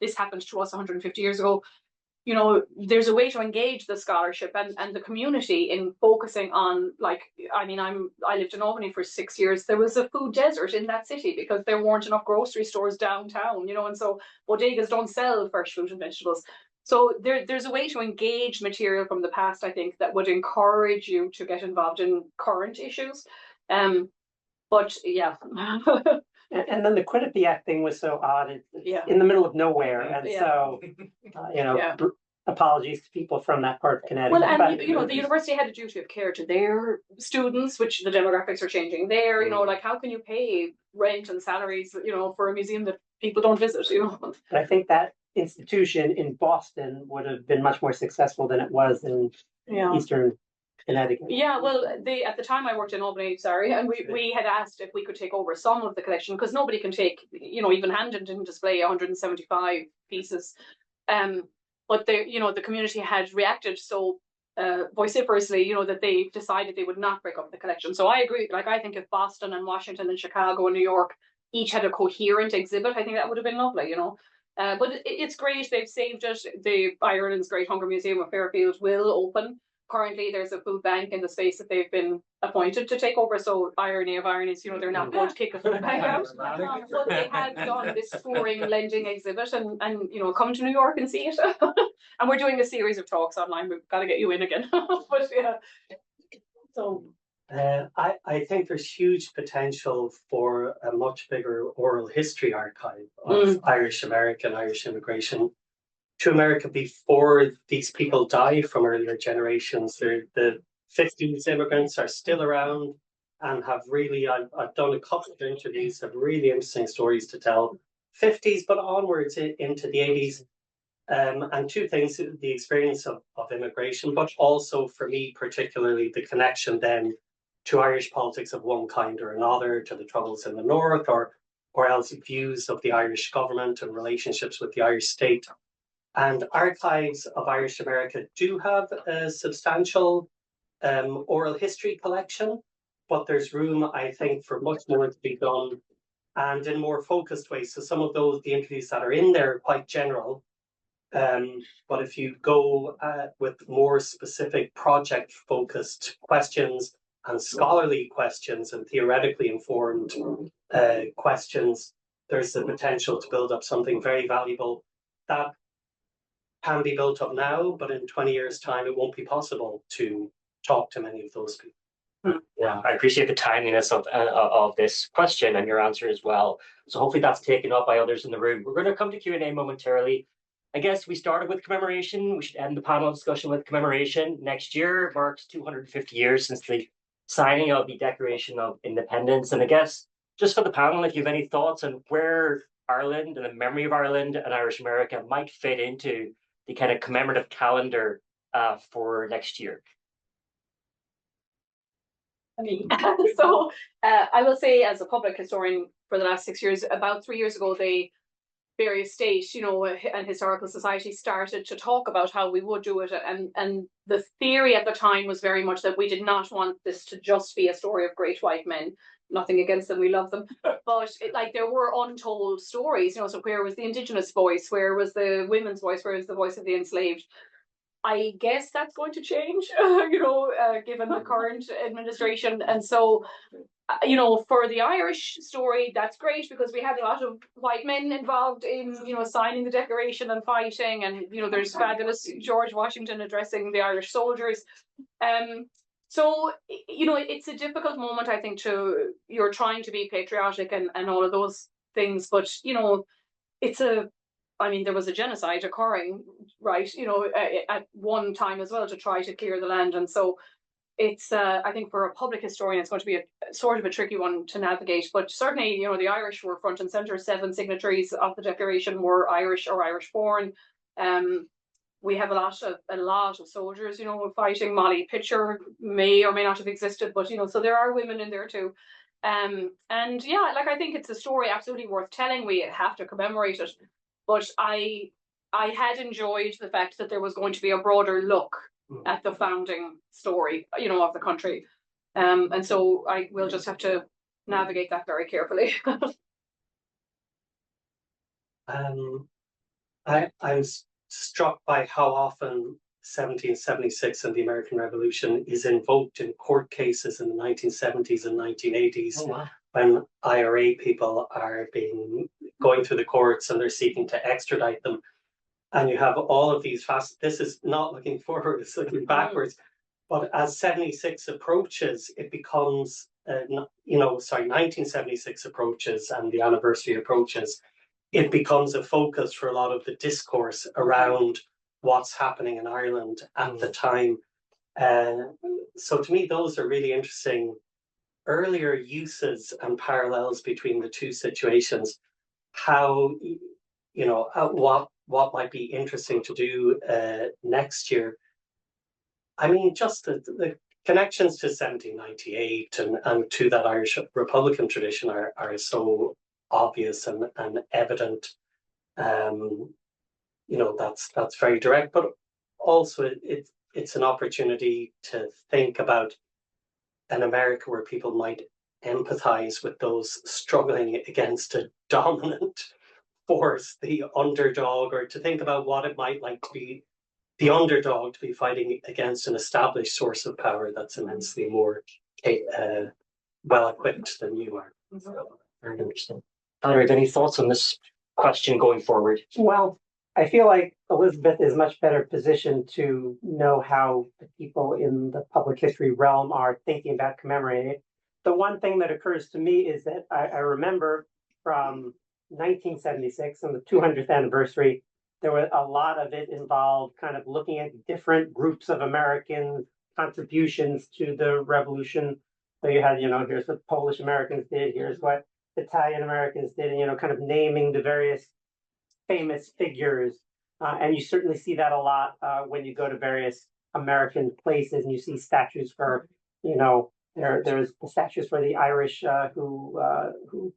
Speaker 8: this happened to us 150 years ago. You know, there's a way to engage the scholarship and the community in focusing on, like, I mean, I lived in Albany for 6 years. There was a food desert in that city because there weren't enough grocery stores downtown, you know, and so bodegas don't sell fresh fruit and vegetables. So there's a way to engage material from the past, I think, that would encourage you to get involved in current issues. But yeah.
Speaker 9: And then the Quinnipiac thing was so odd. It's
Speaker 8: Yeah.
Speaker 9: in the middle of nowhere, and
Speaker 8: Yeah.
Speaker 9: so you know,
Speaker 8: Yeah.
Speaker 9: apologies to people from that part of Connecticut.
Speaker 8: Well, and
Speaker 9: but,
Speaker 8: you know, the university had a duty of care to their students, which the demographics are changing there. You know, like, how can you pay rent and salaries, you know, for a museum that people don't visit, you know?
Speaker 9: But I think that institution in Boston would have been much more successful than it was in Eastern Connecticut.
Speaker 8: Yeah, well, at the time I worked in Albany, and we had asked if we could take over some of the collection, because nobody can take, you know, even Hamden didn't display 175 pieces. But the community had reacted so vociferously, you know, that they decided they would not break up the collection. So I agree. Like, I think if Boston and Washington and Chicago and New York each had a coherent exhibit, I think that would have been lovely, you know. But it's great. They've saved it. The Ireland's Great Hunger Museum of Fairfield will open. Currently, there's a food bank in the space that they've been appointed to take over. So, irony of ironies, you know, they're not going to kick a food bank out. But they had done this touring lending exhibit, and you know, come to New York and see it. And we're doing a series of talks online. We've got to get you in again. But yeah, so.
Speaker 10: I think there's huge potential for a much bigger oral history archive of Irish American, Irish immigration to America before these people die from earlier generations. The 50s immigrants are still around and have really, I've done a couple of interviews, have really interesting stories to tell. 50s, but onwards into the 80s. And two things, the experience of immigration, but also for me particularly the connection then to Irish politics of one kind or another, to the Troubles in the North, or else views of the Irish government and relationships with the Irish state. And archives of Irish America do have a substantial oral history collection, but there's room, I think, for much more to be done and in more focused ways. So some of the interviews that are in there are quite general. But if you go with more specific project-focused questions and scholarly questions and theoretically informed questions, there's the potential to build up something very valuable that can be built up now, but in 20 years' time, it won't be possible to talk to many of those people.
Speaker 6: Yeah, I appreciate the timeliness of this question and your answer as well. So hopefully that's taken up by others in the room. We're going to come to Q&A momentarily. I guess we started with commemoration. We should end the panel discussion with commemoration. Next year marks 250 years since the signing of the Declaration of Independence. And I guess just for the panel, if you have any thoughts on where Ireland and the memory of Ireland and Irish America might fit into the kind of commemorative calendar for next year.
Speaker 8: So I will say, as a public historian for the last 6 years, about 3 years ago, the various states, and historical societies started to talk about how we would do it. And the theory at the time was very much that we did not want this to just be a story of great white men. Nothing against them, we love them. But there were untold stories, so where was the Indigenous voice? Where was the women's voice? Where was the voice of the enslaved? I guess that's going to change, given the current administration. And so, for the Irish story, that's great because we had a lot of white men involved in, signing the Declaration and fighting. And, there's fabulous George Washington addressing the Irish soldiers. So, it's a difficult moment, I think, you're trying to be patriotic and all of those things. But, there was a genocide occurring, right, at one time as well to try to clear the land. And so it's, I think for a public historian, it's going to be a sort of a tricky one to navigate. But certainly, the Irish were front and centre. 7 signatories of the Declaration were Irish or Irish born. We have a lot of soldiers, fighting. Molly Pitcher may or may not have existed, but, so there are women in there too. And yeah, I think it's a story absolutely worth telling. We have to commemorate it. But I had enjoyed the fact that there was going to be a broader look at the founding story, of the country. And so I will just have to navigate that very carefully.
Speaker 10: I'm struck by how often 1776 and the American Revolution is invoked in court cases in the 1970s and 1980s.
Speaker 6: Oh, wow.
Speaker 10: When IRA people are going through the courts and they're seeking to extradite them. And you have all of these this is not looking forward, it's looking backwards. But as 76 approaches, it becomes, 1976 approaches and the anniversary approaches, it becomes a focus for a lot of the discourse around what's happening in Ireland at the time. So to me, those are really interesting earlier uses and parallels between the two situations. How, what might be interesting to do next year. I mean, just the connections to 1798 and to that Irish Republican tradition are so obvious and evident. That's very direct, but also it's an opportunity to think about an America where people might empathize with those struggling against a dominant force, the underdog, or to think about what it might like to be the underdog, to be fighting against an established source of power that's immensely more well equipped than you are.
Speaker 6: Very interesting. Valerie, any thoughts on this question going forward?
Speaker 9: Well, I feel like Elizabeth is much better positioned to know how the people in the public history realm are thinking about commemorating it. The one thing that occurs to me is that I remember from 1976 and the 200th anniversary, there was a lot of it involved kind of looking at different groups of American contributions to the revolution. So you had, here's what Polish Americans did, here's what Italian Americans did, and, kind of naming the various famous figures. And you certainly see that a lot when you go to various American places and you see statues for, there's the statues for the Irish who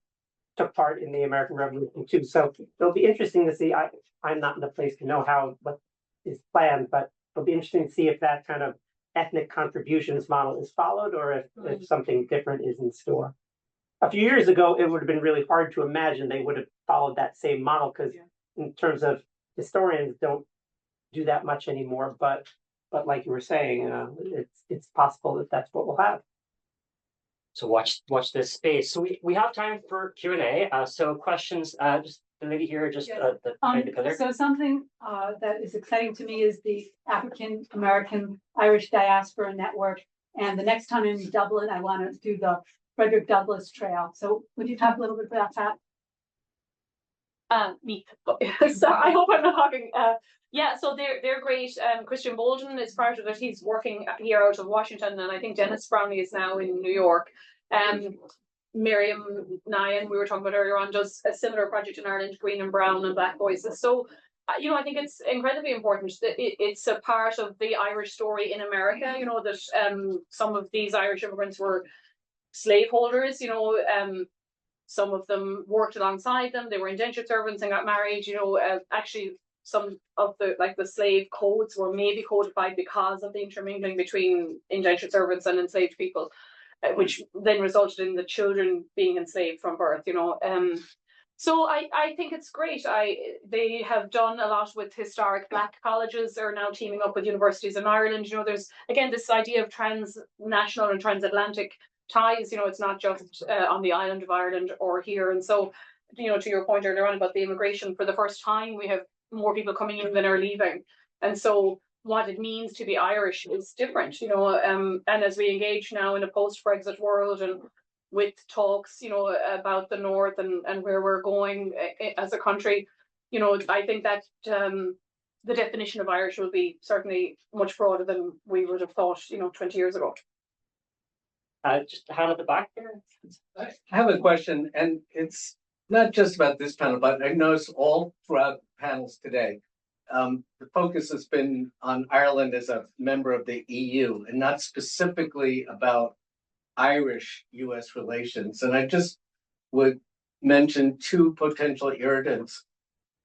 Speaker 9: took part in the American Revolution too. So it'll be interesting to see. I'm not in the place to know what is planned, but it'll be interesting to see if that kind of ethnic contributions model is followed or if something different is in store. A few years ago, it would have been really hard to imagine they would have followed that same model because in terms of historians don't do that much anymore. But like you were saying, it's possible that that's what we'll have.
Speaker 6: So watch this space. So we have time for Q&A. So questions, just the lady here just the behind the pillar.
Speaker 11: So something that is exciting to me is the African American Irish Diaspora Network. And the next time I'm in Dublin, I want to do the Frederick Douglass Trail. So would you talk a little bit about that?
Speaker 8: Me. So I hope I'm not talking. Yeah, so they're great. Christian Bolden is part of it. He's working here out of Washington, and I think Dennis Brownlee is now in New York. Miriam Nyan, we were talking about earlier on, does a similar project in Ireland, Green and Brown and Black Voices. So, you know, I think it's incredibly important that it's a part of the Irish story in America, you know, that some of these Irish immigrants were slaveholders, you know, some of them worked alongside them, they were indentured servants and got married, you know, actually some of the slave codes were maybe codified because of the intermingling between indentured servants and enslaved people, which then resulted in the children being enslaved from birth, you know. So I think it's great. They have done a lot with historic Black colleges. They're now teaming up with universities in Ireland. You know, there's again this idea of transnational and transatlantic ties. You know, it's not just on the island of Ireland or here. And so, you know, to your point earlier on about the immigration, for the first time we have more people coming in than are leaving, and so what it means to be Irish is different, you know, and as we engage now in a post-Brexit world and with talks, you know, about the North and where we're going as a country, you know, I think that the definition of Irish will be certainly much broader than we would have thought, you know, 20 years ago.
Speaker 6: Just a hand at the back there.
Speaker 12: I have a question, and it's not just about this panel, but I noticed all throughout panels today, the focus has been on Ireland as a member of the EU and not specifically about Irish-US relations. And I just would mention two potential irritants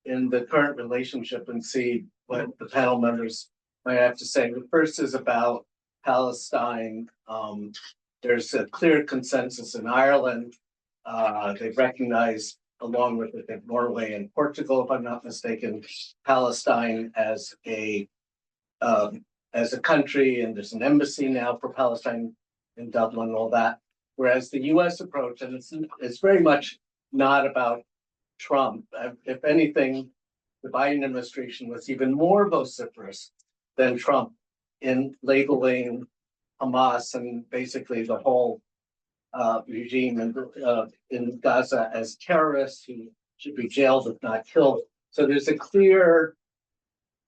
Speaker 12: in the current relationship and see what the panel members might have to say. The first is about Palestine. There's a clear consensus in Ireland. They've recognized, along with I think Norway and Portugal, if I'm not mistaken, Palestine as a country, and there's an embassy now for Palestine in Dublin, all that. Whereas the U.S. approach, and it's very much not about Trump. If anything, the Biden administration was even more vociferous than Trump in labeling Hamas and basically the whole regime in Gaza as terrorists who should be jailed if not killed. So there's a clear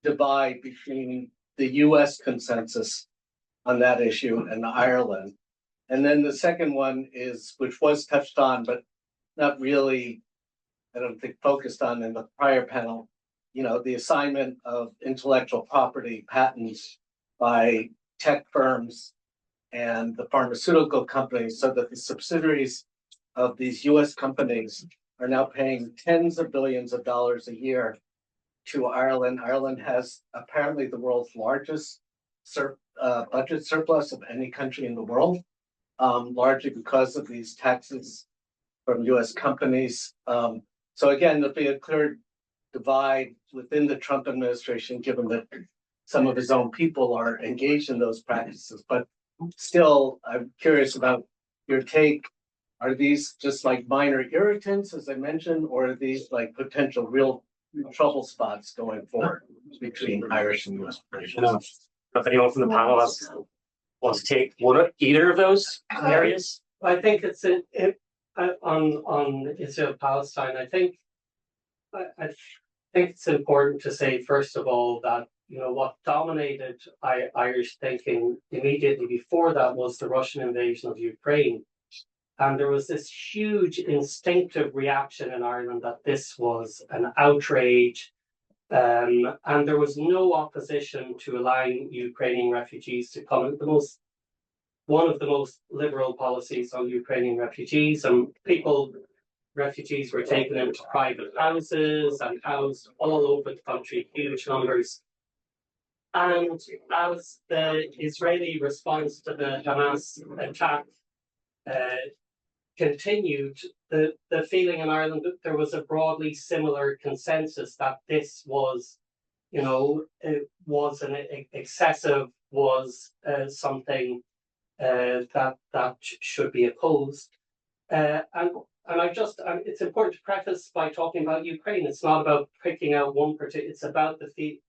Speaker 12: divide between the US consensus on that issue and Ireland. And then the second one is, which was touched on, but not really, I don't think, focused on in the prior panel, you know, the assignment of intellectual property patents by tech firms and the pharmaceutical companies, so that the subsidiaries of these US companies are now paying tens of billions of dollars a year to Ireland. Ireland has apparently the world's largest budget surplus of any country in the world, largely because of these taxes from US companies. So again, there'll be a clear divide within the Trump administration, given that some of his own people are engaged in those practices. But still, I'm curious about your take. Are these just like minor irritants, as I mentioned, or are these like potential real trouble spots going forward between Irish and US relations?
Speaker 6: If anyone from the panel wants to take either of those areas.
Speaker 10: I think it's on Israel Palestine. I think it's important to say first of all that, you know, what dominated Irish thinking immediately before that was the Russian invasion of Ukraine. And there was this huge instinctive reaction in Ireland that this was an outrage. And there was no opposition to allowing Ukrainian refugees to come. One of the most liberal policies on Ukrainian refugees, and refugees were taken into private houses and housed all over the country, huge numbers. And as the Israeli response to the Hamas attack continued, the feeling in Ireland that there was a broadly similar consensus that this was, you know, it was an excessive, was something that should be opposed. And it's important to preface by talking about Ukraine. It's not about picking out one particular, it's about the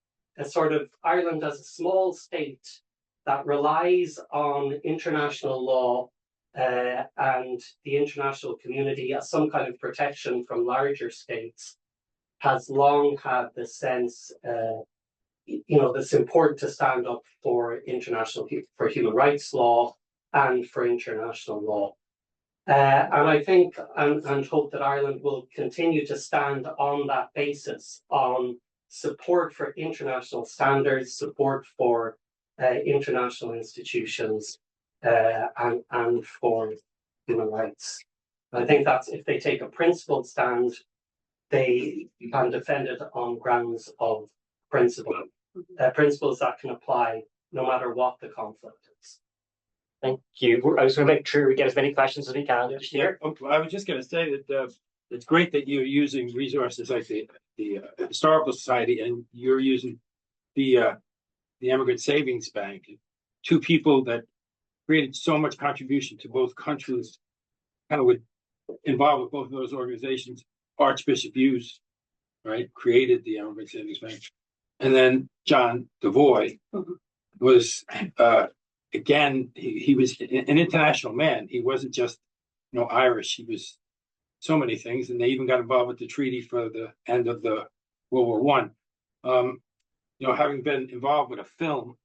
Speaker 10: sort of Ireland as a small state that relies on international law and the international community as some kind of protection from larger states, has long had the sense, it's important to stand up for for human rights law and for international law. And I think and hope that Ireland will continue to stand on that basis, on support for international standards, support for international institutions, and for human rights. I think that's, if they take a principled stand, they can defend it on grounds of principle, principles that can apply no matter what the conflict is.
Speaker 6: Thank you. I was going to make sure we get as many questions as we can.
Speaker 13: I was just going to say that it's great that you're using resources like the Historical Society, and you're using the Immigrant Savings Bank, two people that created so much contribution to both countries, kind of involved with both of those organizations. Archbishop Hughes, right, created the Immigrant Savings Bank, and then John Devoy was. Again, he was an international man. He wasn't just, Irish. He was so many things, and they even got involved with the treaty for the end of the World War I. Having been involved with a film,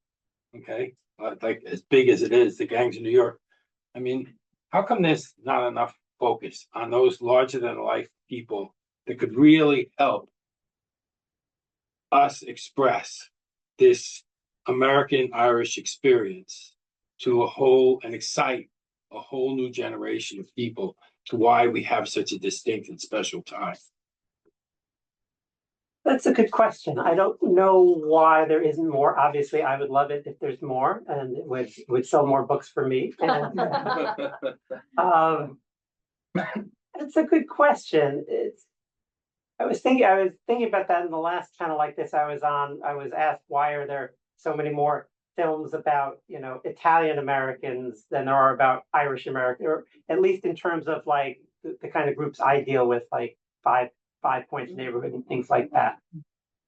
Speaker 13: like as big as it is, The Gangs of New York. I mean, how come there's not enough focus on those larger than life people that could really help us express this American Irish experience to excite a whole new generation of people to why we have such a distinct and special time?
Speaker 9: That's a good question. I don't know why there isn't more. Obviously, I would love it if there's more, and it would sell more books for me. And, it's a good question. I was thinking about that in the last panel like this I was on. I was asked, why are there so many more films about, Italian Americans than there are about Irish Americans, or at least in terms of like the kind of groups I deal with, like Five Points Neighborhood and things like that.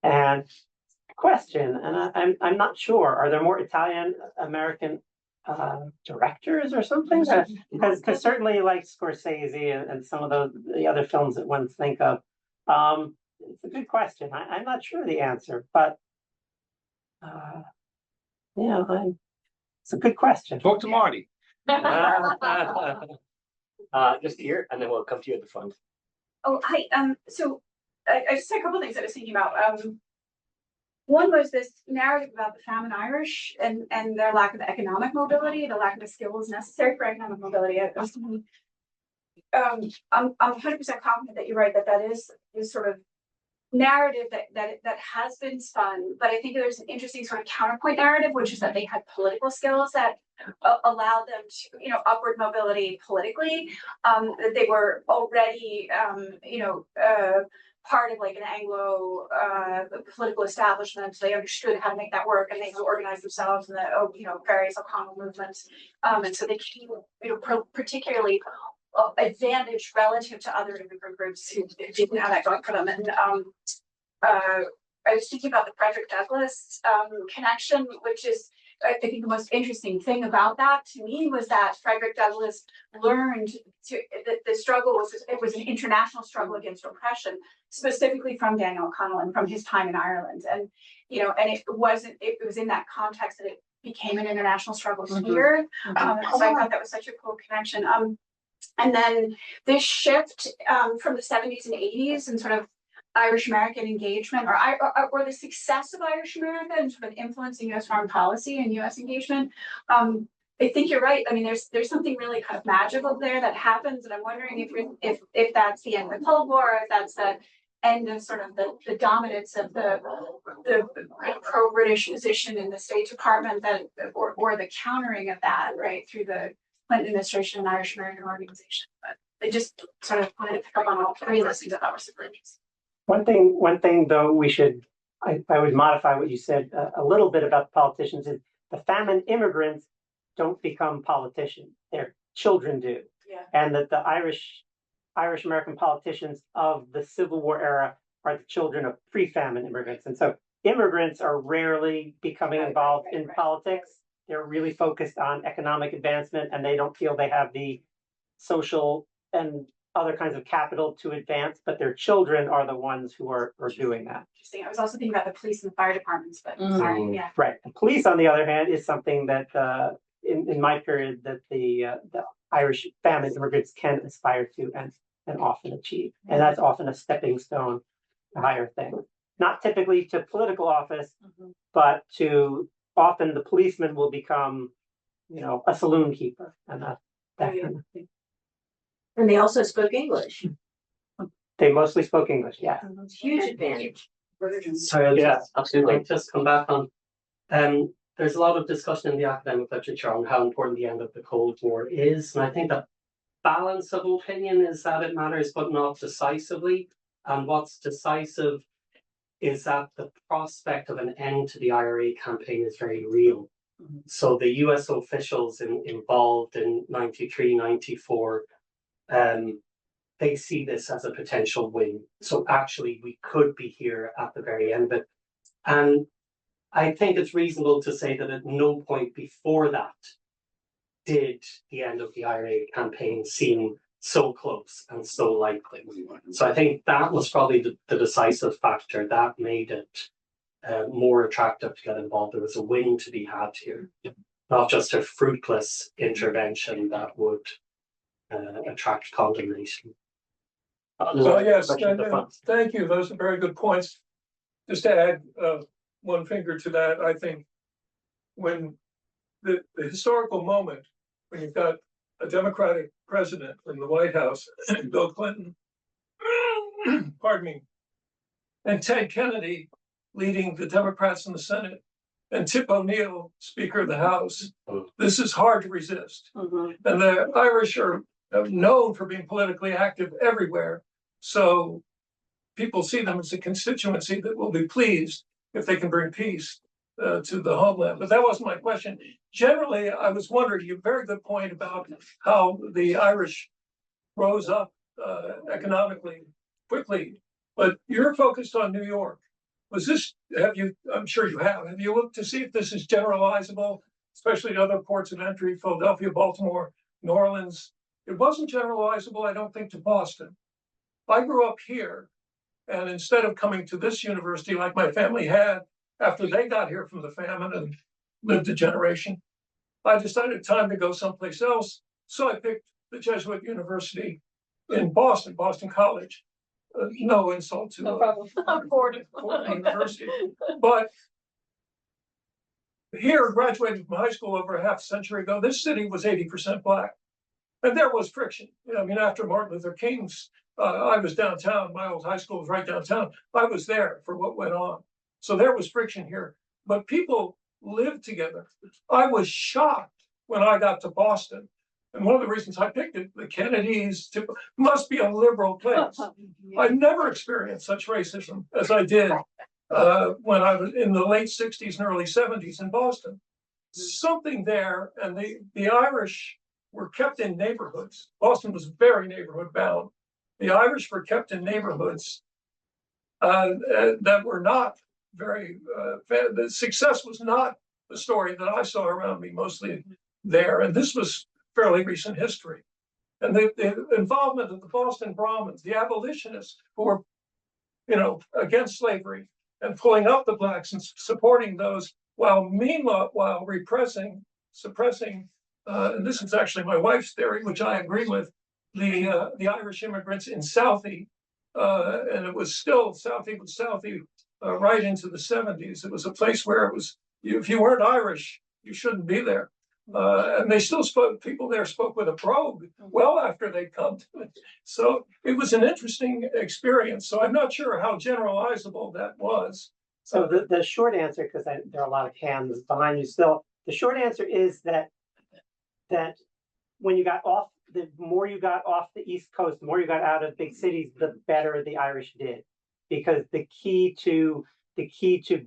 Speaker 9: And question, and I'm not sure, are there more Italian American directors or something? Because certainly like Scorsese and some of the other films that one think of. It's a good question. I'm not sure the answer, but it's a good question.
Speaker 13: Talk to Marty.
Speaker 6: Just here, and then we'll come to you at the front.
Speaker 14: Oh, hi. So I just had a couple of things I was thinking about. One was this narrative about the famine Irish and their lack of economic mobility, the lack of the skills necessary for economic mobility. I'm 100% confident that you're right, that is sort of narrative that has been spun, but I think there's an interesting sort of counterpoint narrative, which is that they had political skills that allowed them to, upward mobility politically, that they were already, part of like an Anglo political establishment. So they understood how to make that work, and they organized themselves in the various O'Connell movements, and so they came, particularly advantage relative to other immigrant groups who didn't have that going for them. And I was thinking about the Frederick Douglass connection, which is, I think, the most interesting thing about that to me was that Frederick Douglass learned the struggle was an international struggle against oppression, specifically from Daniel O'Connell and from his time in Ireland. And and it was in that context that it became an international struggle here. So I thought that was such a cool connection. And then this shift from the 70s and 80s and sort of Irish American engagement, or the success of Irish America and sort of influencing U.S. foreign policy and U.S. engagement. I think you're right. I mean, there's something really kind of magical there that happens, and I'm wondering if that's the end of the Cold War, or if that's the end of sort of the dominance of the pro-British position in the State Department, or the countering of that, right, through the Clinton administration and Irish American organization. But they just sort of wanted to pick up on all three of those things that were super interesting.
Speaker 9: One thing though, I would modify what you said a little bit about the politicians, is the famine immigrants don't become politicians, their children do.
Speaker 14: Yeah.
Speaker 9: And that the Irish Irish American politicians of the Civil War era are the children of pre-famine immigrants. And so immigrants are rarely becoming involved in politics. They're really focused on economic advancement, and they don't feel they have the social and other kinds of capital to advance, but their children are the ones who are doing that.
Speaker 14: Interesting. I was also thinking about the police and the fire departments, but sorry, yeah.
Speaker 9: Right. The police, on the other hand, is something that in my period that the Irish famine immigrants can aspire to and often achieve. And that's often a stepping stone to higher things. Not typically to political office, but to often the policeman will become, a saloon keeper and that kind of thing.
Speaker 15: And they also spoke English.
Speaker 9: They mostly spoke English, yeah.
Speaker 15: Huge advantage.
Speaker 10: Sorry,
Speaker 6: Yeah, absolutely.
Speaker 10: I'll just come back on. There's a lot of discussion in the academic literature on how important the end of the Cold War is, and I think the balance of opinion is that it matters, but not decisively. And what's decisive is that the prospect of an end to the IRA campaign is very real. So the US officials involved in 93, 94, they see this as a potential win. So actually we could be here at the very end of it. And I think it's reasonable to say that at no point before that did the end of the IRA campaign seem so close and so likely. So I think that was probably the decisive factor that made it more attractive to get involved. There was a win to be had here, not just a fruitless intervention that would attract condemnation.
Speaker 16: Yes, thank you. Those are very good points. Just to add one finger to that, I think when the historical moment, when you've got a Democratic president in the White House, Bill Clinton, pardon me, and Ted Kennedy leading the Democrats in the Senate, and Tip O'Neill, Speaker of the House, this is hard to resist. And the Irish are known for being politically active everywhere. So people see them as a constituency that will be pleased if they can bring peace to the homeland. But that wasn't my question. Generally, I was wondering, you have a very good point about how the Irish rose up economically quickly, but you're focused on New York. Was this, I'm sure you have you looked to see if this is generalizable, especially to other ports of entry, Philadelphia, Baltimore, New Orleans? It wasn't generalizable, I don't think, to Boston. I grew up here, and instead of coming to this university like my family had after they got here from the famine and lived a generation, I decided time to go someplace else. So I picked the Jesuit University in Boston, Boston College. No insult to
Speaker 8: Ford
Speaker 16: University, but here, graduated from high school over a half century ago, this city was 80% Black. And there was friction. I mean, after Martin Luther King's, I was downtown. My old high school was right downtown. I was there for what went on. So there was friction here. But people lived together. I was shocked when I got to Boston. And one of the reasons I picked it, the Kennedys, must be a liberal place. I never experienced such racism as I did when I was in the late 60s and early 70s in Boston. Something there, and the Irish were kept in neighborhoods. Boston was very neighborhood bound. The Irish were kept in neighborhoods that were not very, the success was not the story that I saw around me, mostly there. And this was fairly recent history. And the involvement of the Boston Brahmins, the abolitionists who were, against slavery and pulling up the Blacks and supporting those, while suppressing, and this is actually my wife's theory, which I agree with, the Irish immigrants in Southie, and it was still Southie was Southie right into the 70s. It was a place where it was, if you weren't Irish, you shouldn't be there. And they still people there spoke with a brogue well after they'd come to it. So it was an interesting experience. So I'm not sure how generalizable that was.
Speaker 9: So the short answer, because there are a lot of hands behind you still, the short answer is that when you got off, the more you got off the East Coast, the more you got out of big cities, the better the Irish did. Because the key to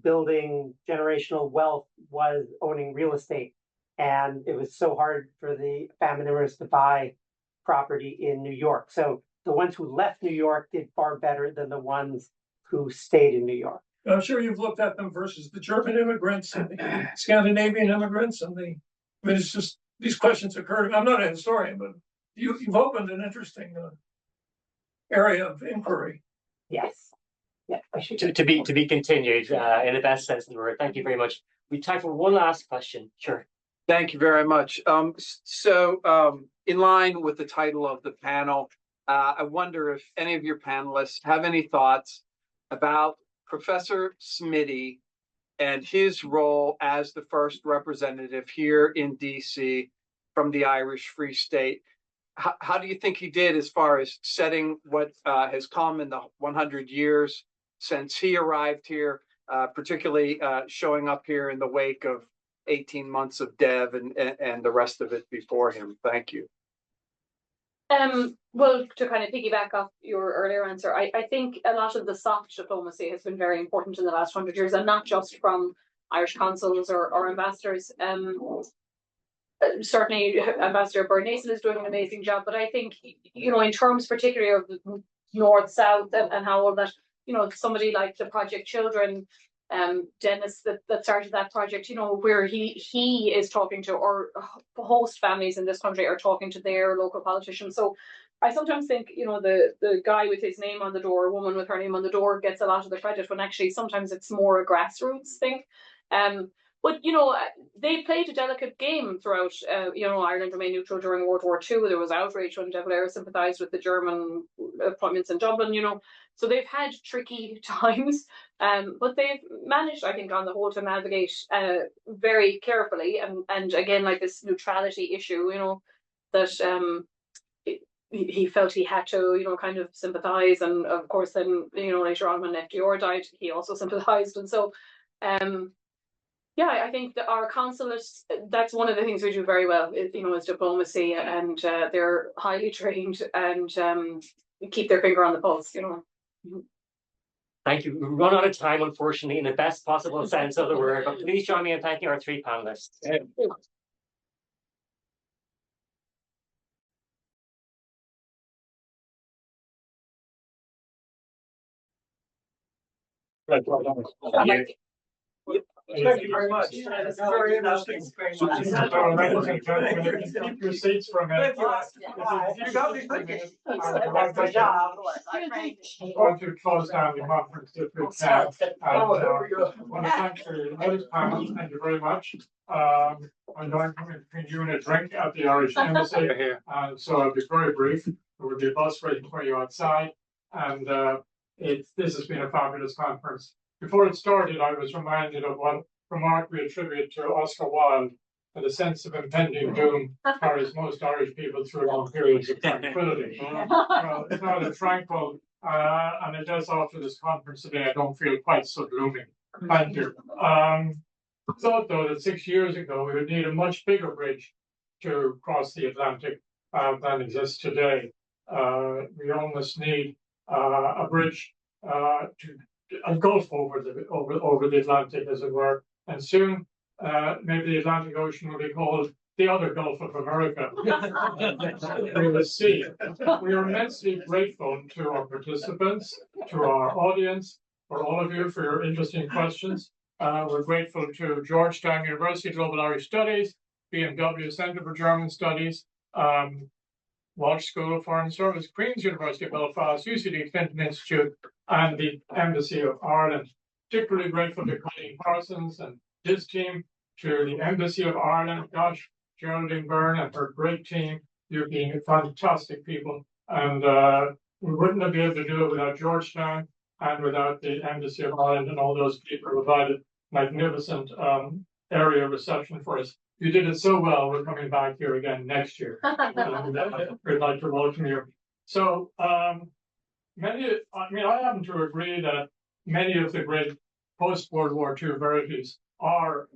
Speaker 9: building generational wealth was owning real estate. And it was so hard for the famine immigrants to buy property in New York. So the ones who left New York did far better than the ones who stayed in New York.
Speaker 16: I'm sure you've looked at them versus the German immigrants and the Scandinavian immigrants and I mean, it's just, these questions occur. I'm not a historian, but you've opened an interesting area of inquiry.
Speaker 9: Yes. Yeah, I should.
Speaker 6: To be continued in the best sense of the word. Thank you very much. We time for one last question. Sure.
Speaker 17: Thank you very much. In line with the title of the panel, I wonder if any of your panelists have any thoughts about Professor Smitty and his role as the first representative here in DC from the Irish Free State. How do you think he did as far as setting what has come in the 100 years since he arrived here, particularly showing up here in the wake of 18 months of Dev and the rest of it before him? Thank you.
Speaker 8: Well, to kind of piggyback off your earlier answer, I think a lot of the soft diplomacy has been very important in the last 100 years, and not just from Irish consuls or ambassadors. Certainly, Ambassador Byrne-Nason is doing an amazing job, but I think, you know, in terms particularly of the North-South and how all that, you know, somebody like the Project Children, Dennis that started that project, you know, where he is talking to, or host families in this country are talking to their local politicians. So I sometimes think, you know, the guy with his name on the door, woman with her name on the door gets a lot of the credit, when actually sometimes it's more a grassroots thing. But, you know, they played a delicate game throughout, you know, Ireland remained neutral during World War II. There was outrage when De Valera sympathised with the German appointments in Dublin, you know. So they've had tricky times, but they've managed, I think, on the whole to navigate very carefully. And again, like this neutrality issue, you know, that he felt he had to, you know, kind of sympathise. And of course, then, you know, later on when FDR died, he also sympathised. And so, yeah, I think that our consulates, that's one of the things we do very well, you know, is diplomacy, and they're highly trained and keep their finger on the pulse, you know.
Speaker 6: Thank you. We've run out of time, unfortunately, in the best possible sense of the word, but please join me in thanking our three panelists.
Speaker 16: Thank you very much. It's very interesting. Keep your seats for a minute. You got me thinking. I'm going to close down the conference if we can. I want to thank the ladies panel. Thank you very much. I'm going to continue a drink at the Irish Embassy, so I'll be very brief. There will be a bus waiting for you outside, and this has been a fabulous conference. Before it started, I was reminded of one remark we attribute to Oscar Wilde, that a sense of impending doom carries most Irish people through long periods of tranquility. Well, it's not a tranquil, and it does after this conference today. I don't feel quite so gloomy. Thank you. I thought, though, that 6 years ago we would need a much bigger bridge to cross the Atlantic than exists today. We almost need a bridge a gulf over the Atlantic, as it were, and soon maybe the Atlantic Ocean will be called the other Gulf of America. We will see. We are immensely grateful to our participants, to our audience, for all of you for your interesting questions. We're grateful to Georgetown University Global Irish Studies, BMW Centre for German Studies, Walsh School of Foreign Service, Queen's University of Belfast, UCD Clinton Institute, and the Embassy of Ireland. Particularly grateful to Colleen Parsons and his team, to the Embassy of Ireland, gosh, Geraldine Byrne and her great team. You've been fantastic people, and we wouldn't have been able to do it without Georgetown and without the Embassy of Ireland and all those people who provided magnificent area reception for us. You did it so well, we're coming back here again next year. And we'd like to welcome you. So I happen to agree that many of the great post-World War II verities are,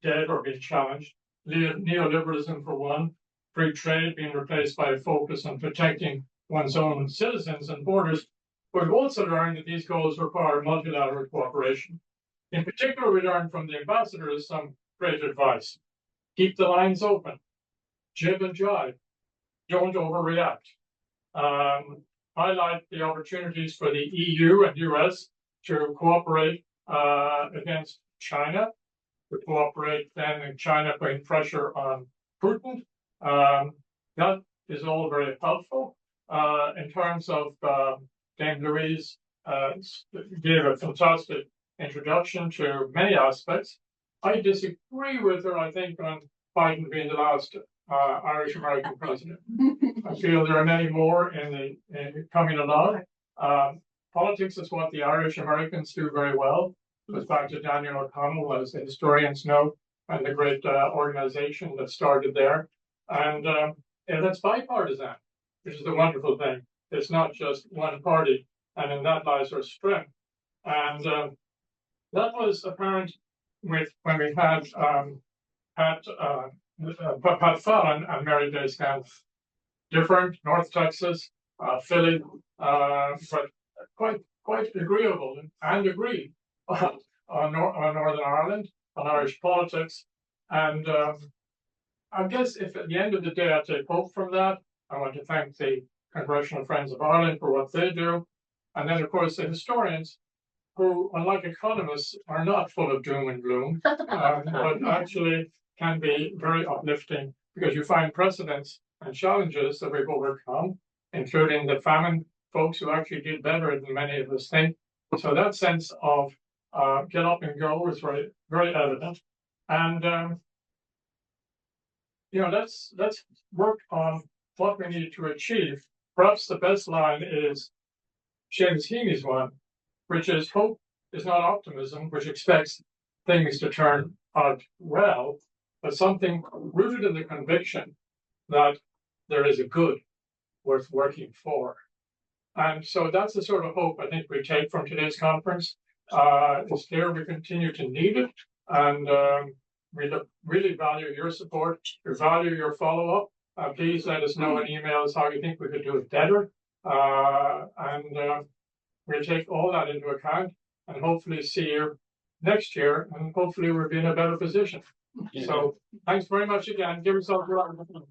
Speaker 16: dead or being challenged. Neoliberalism, for one, free trade being replaced by a focus on protecting one's own citizens and borders. But we've also learned that these goals require multilateral cooperation. In particular, we learned from the ambassadors some great advice. Keep the lines open, jib and jibe, don't overreact. highlight the opportunities for the EU and US to cooperate against China, to cooperate then in China putting pressure on Putin. That is all very helpful. In terms of Dame Louise gave a fantastic introduction to many aspects. I disagree with her, I think, on Biden being the last Irish American president. I feel there are many more in coming along. Politics is what the Irish Americans do very well. It goes back to Daniel O'Connell, as the historians know, and the great organization that started there. And it's bipartisan, which is the wonderful thing. It's not just one party, and in that lies our strength. And that was apparent when we had Pat Fallon and Mary Grace Camp. Different, North Texas, Philly, but quite agreeable and agreed on Northern Ireland, on Irish politics. And I guess if at the end of the day I take hope from that, I want to thank the Congressional Friends of Ireland for what they do. And then, of course, the historians who, unlike economists, are not full of doom and gloom, but actually can be very uplifting because you find precedents and challenges that we've overcome, including the famine folks who actually did better than many of us think. So that sense of get up and go is very, very evident. And let's work on what we need to achieve. Perhaps the best line is Seamus Heaney's one, which is hope is not optimism, which expects things to turn out well, but something rooted in the conviction that there is a good worth working for. And so that's the sort of hope I think we take from today's conference. It's clear we continue to need it, and we really value your support, we value your follow-up. Please let us know in emails how you think we could do it better. And we'll take all that into account and hopefully see you next year, and hopefully we'll be in a better position. So thanks very much again. Give yourself a round of applause.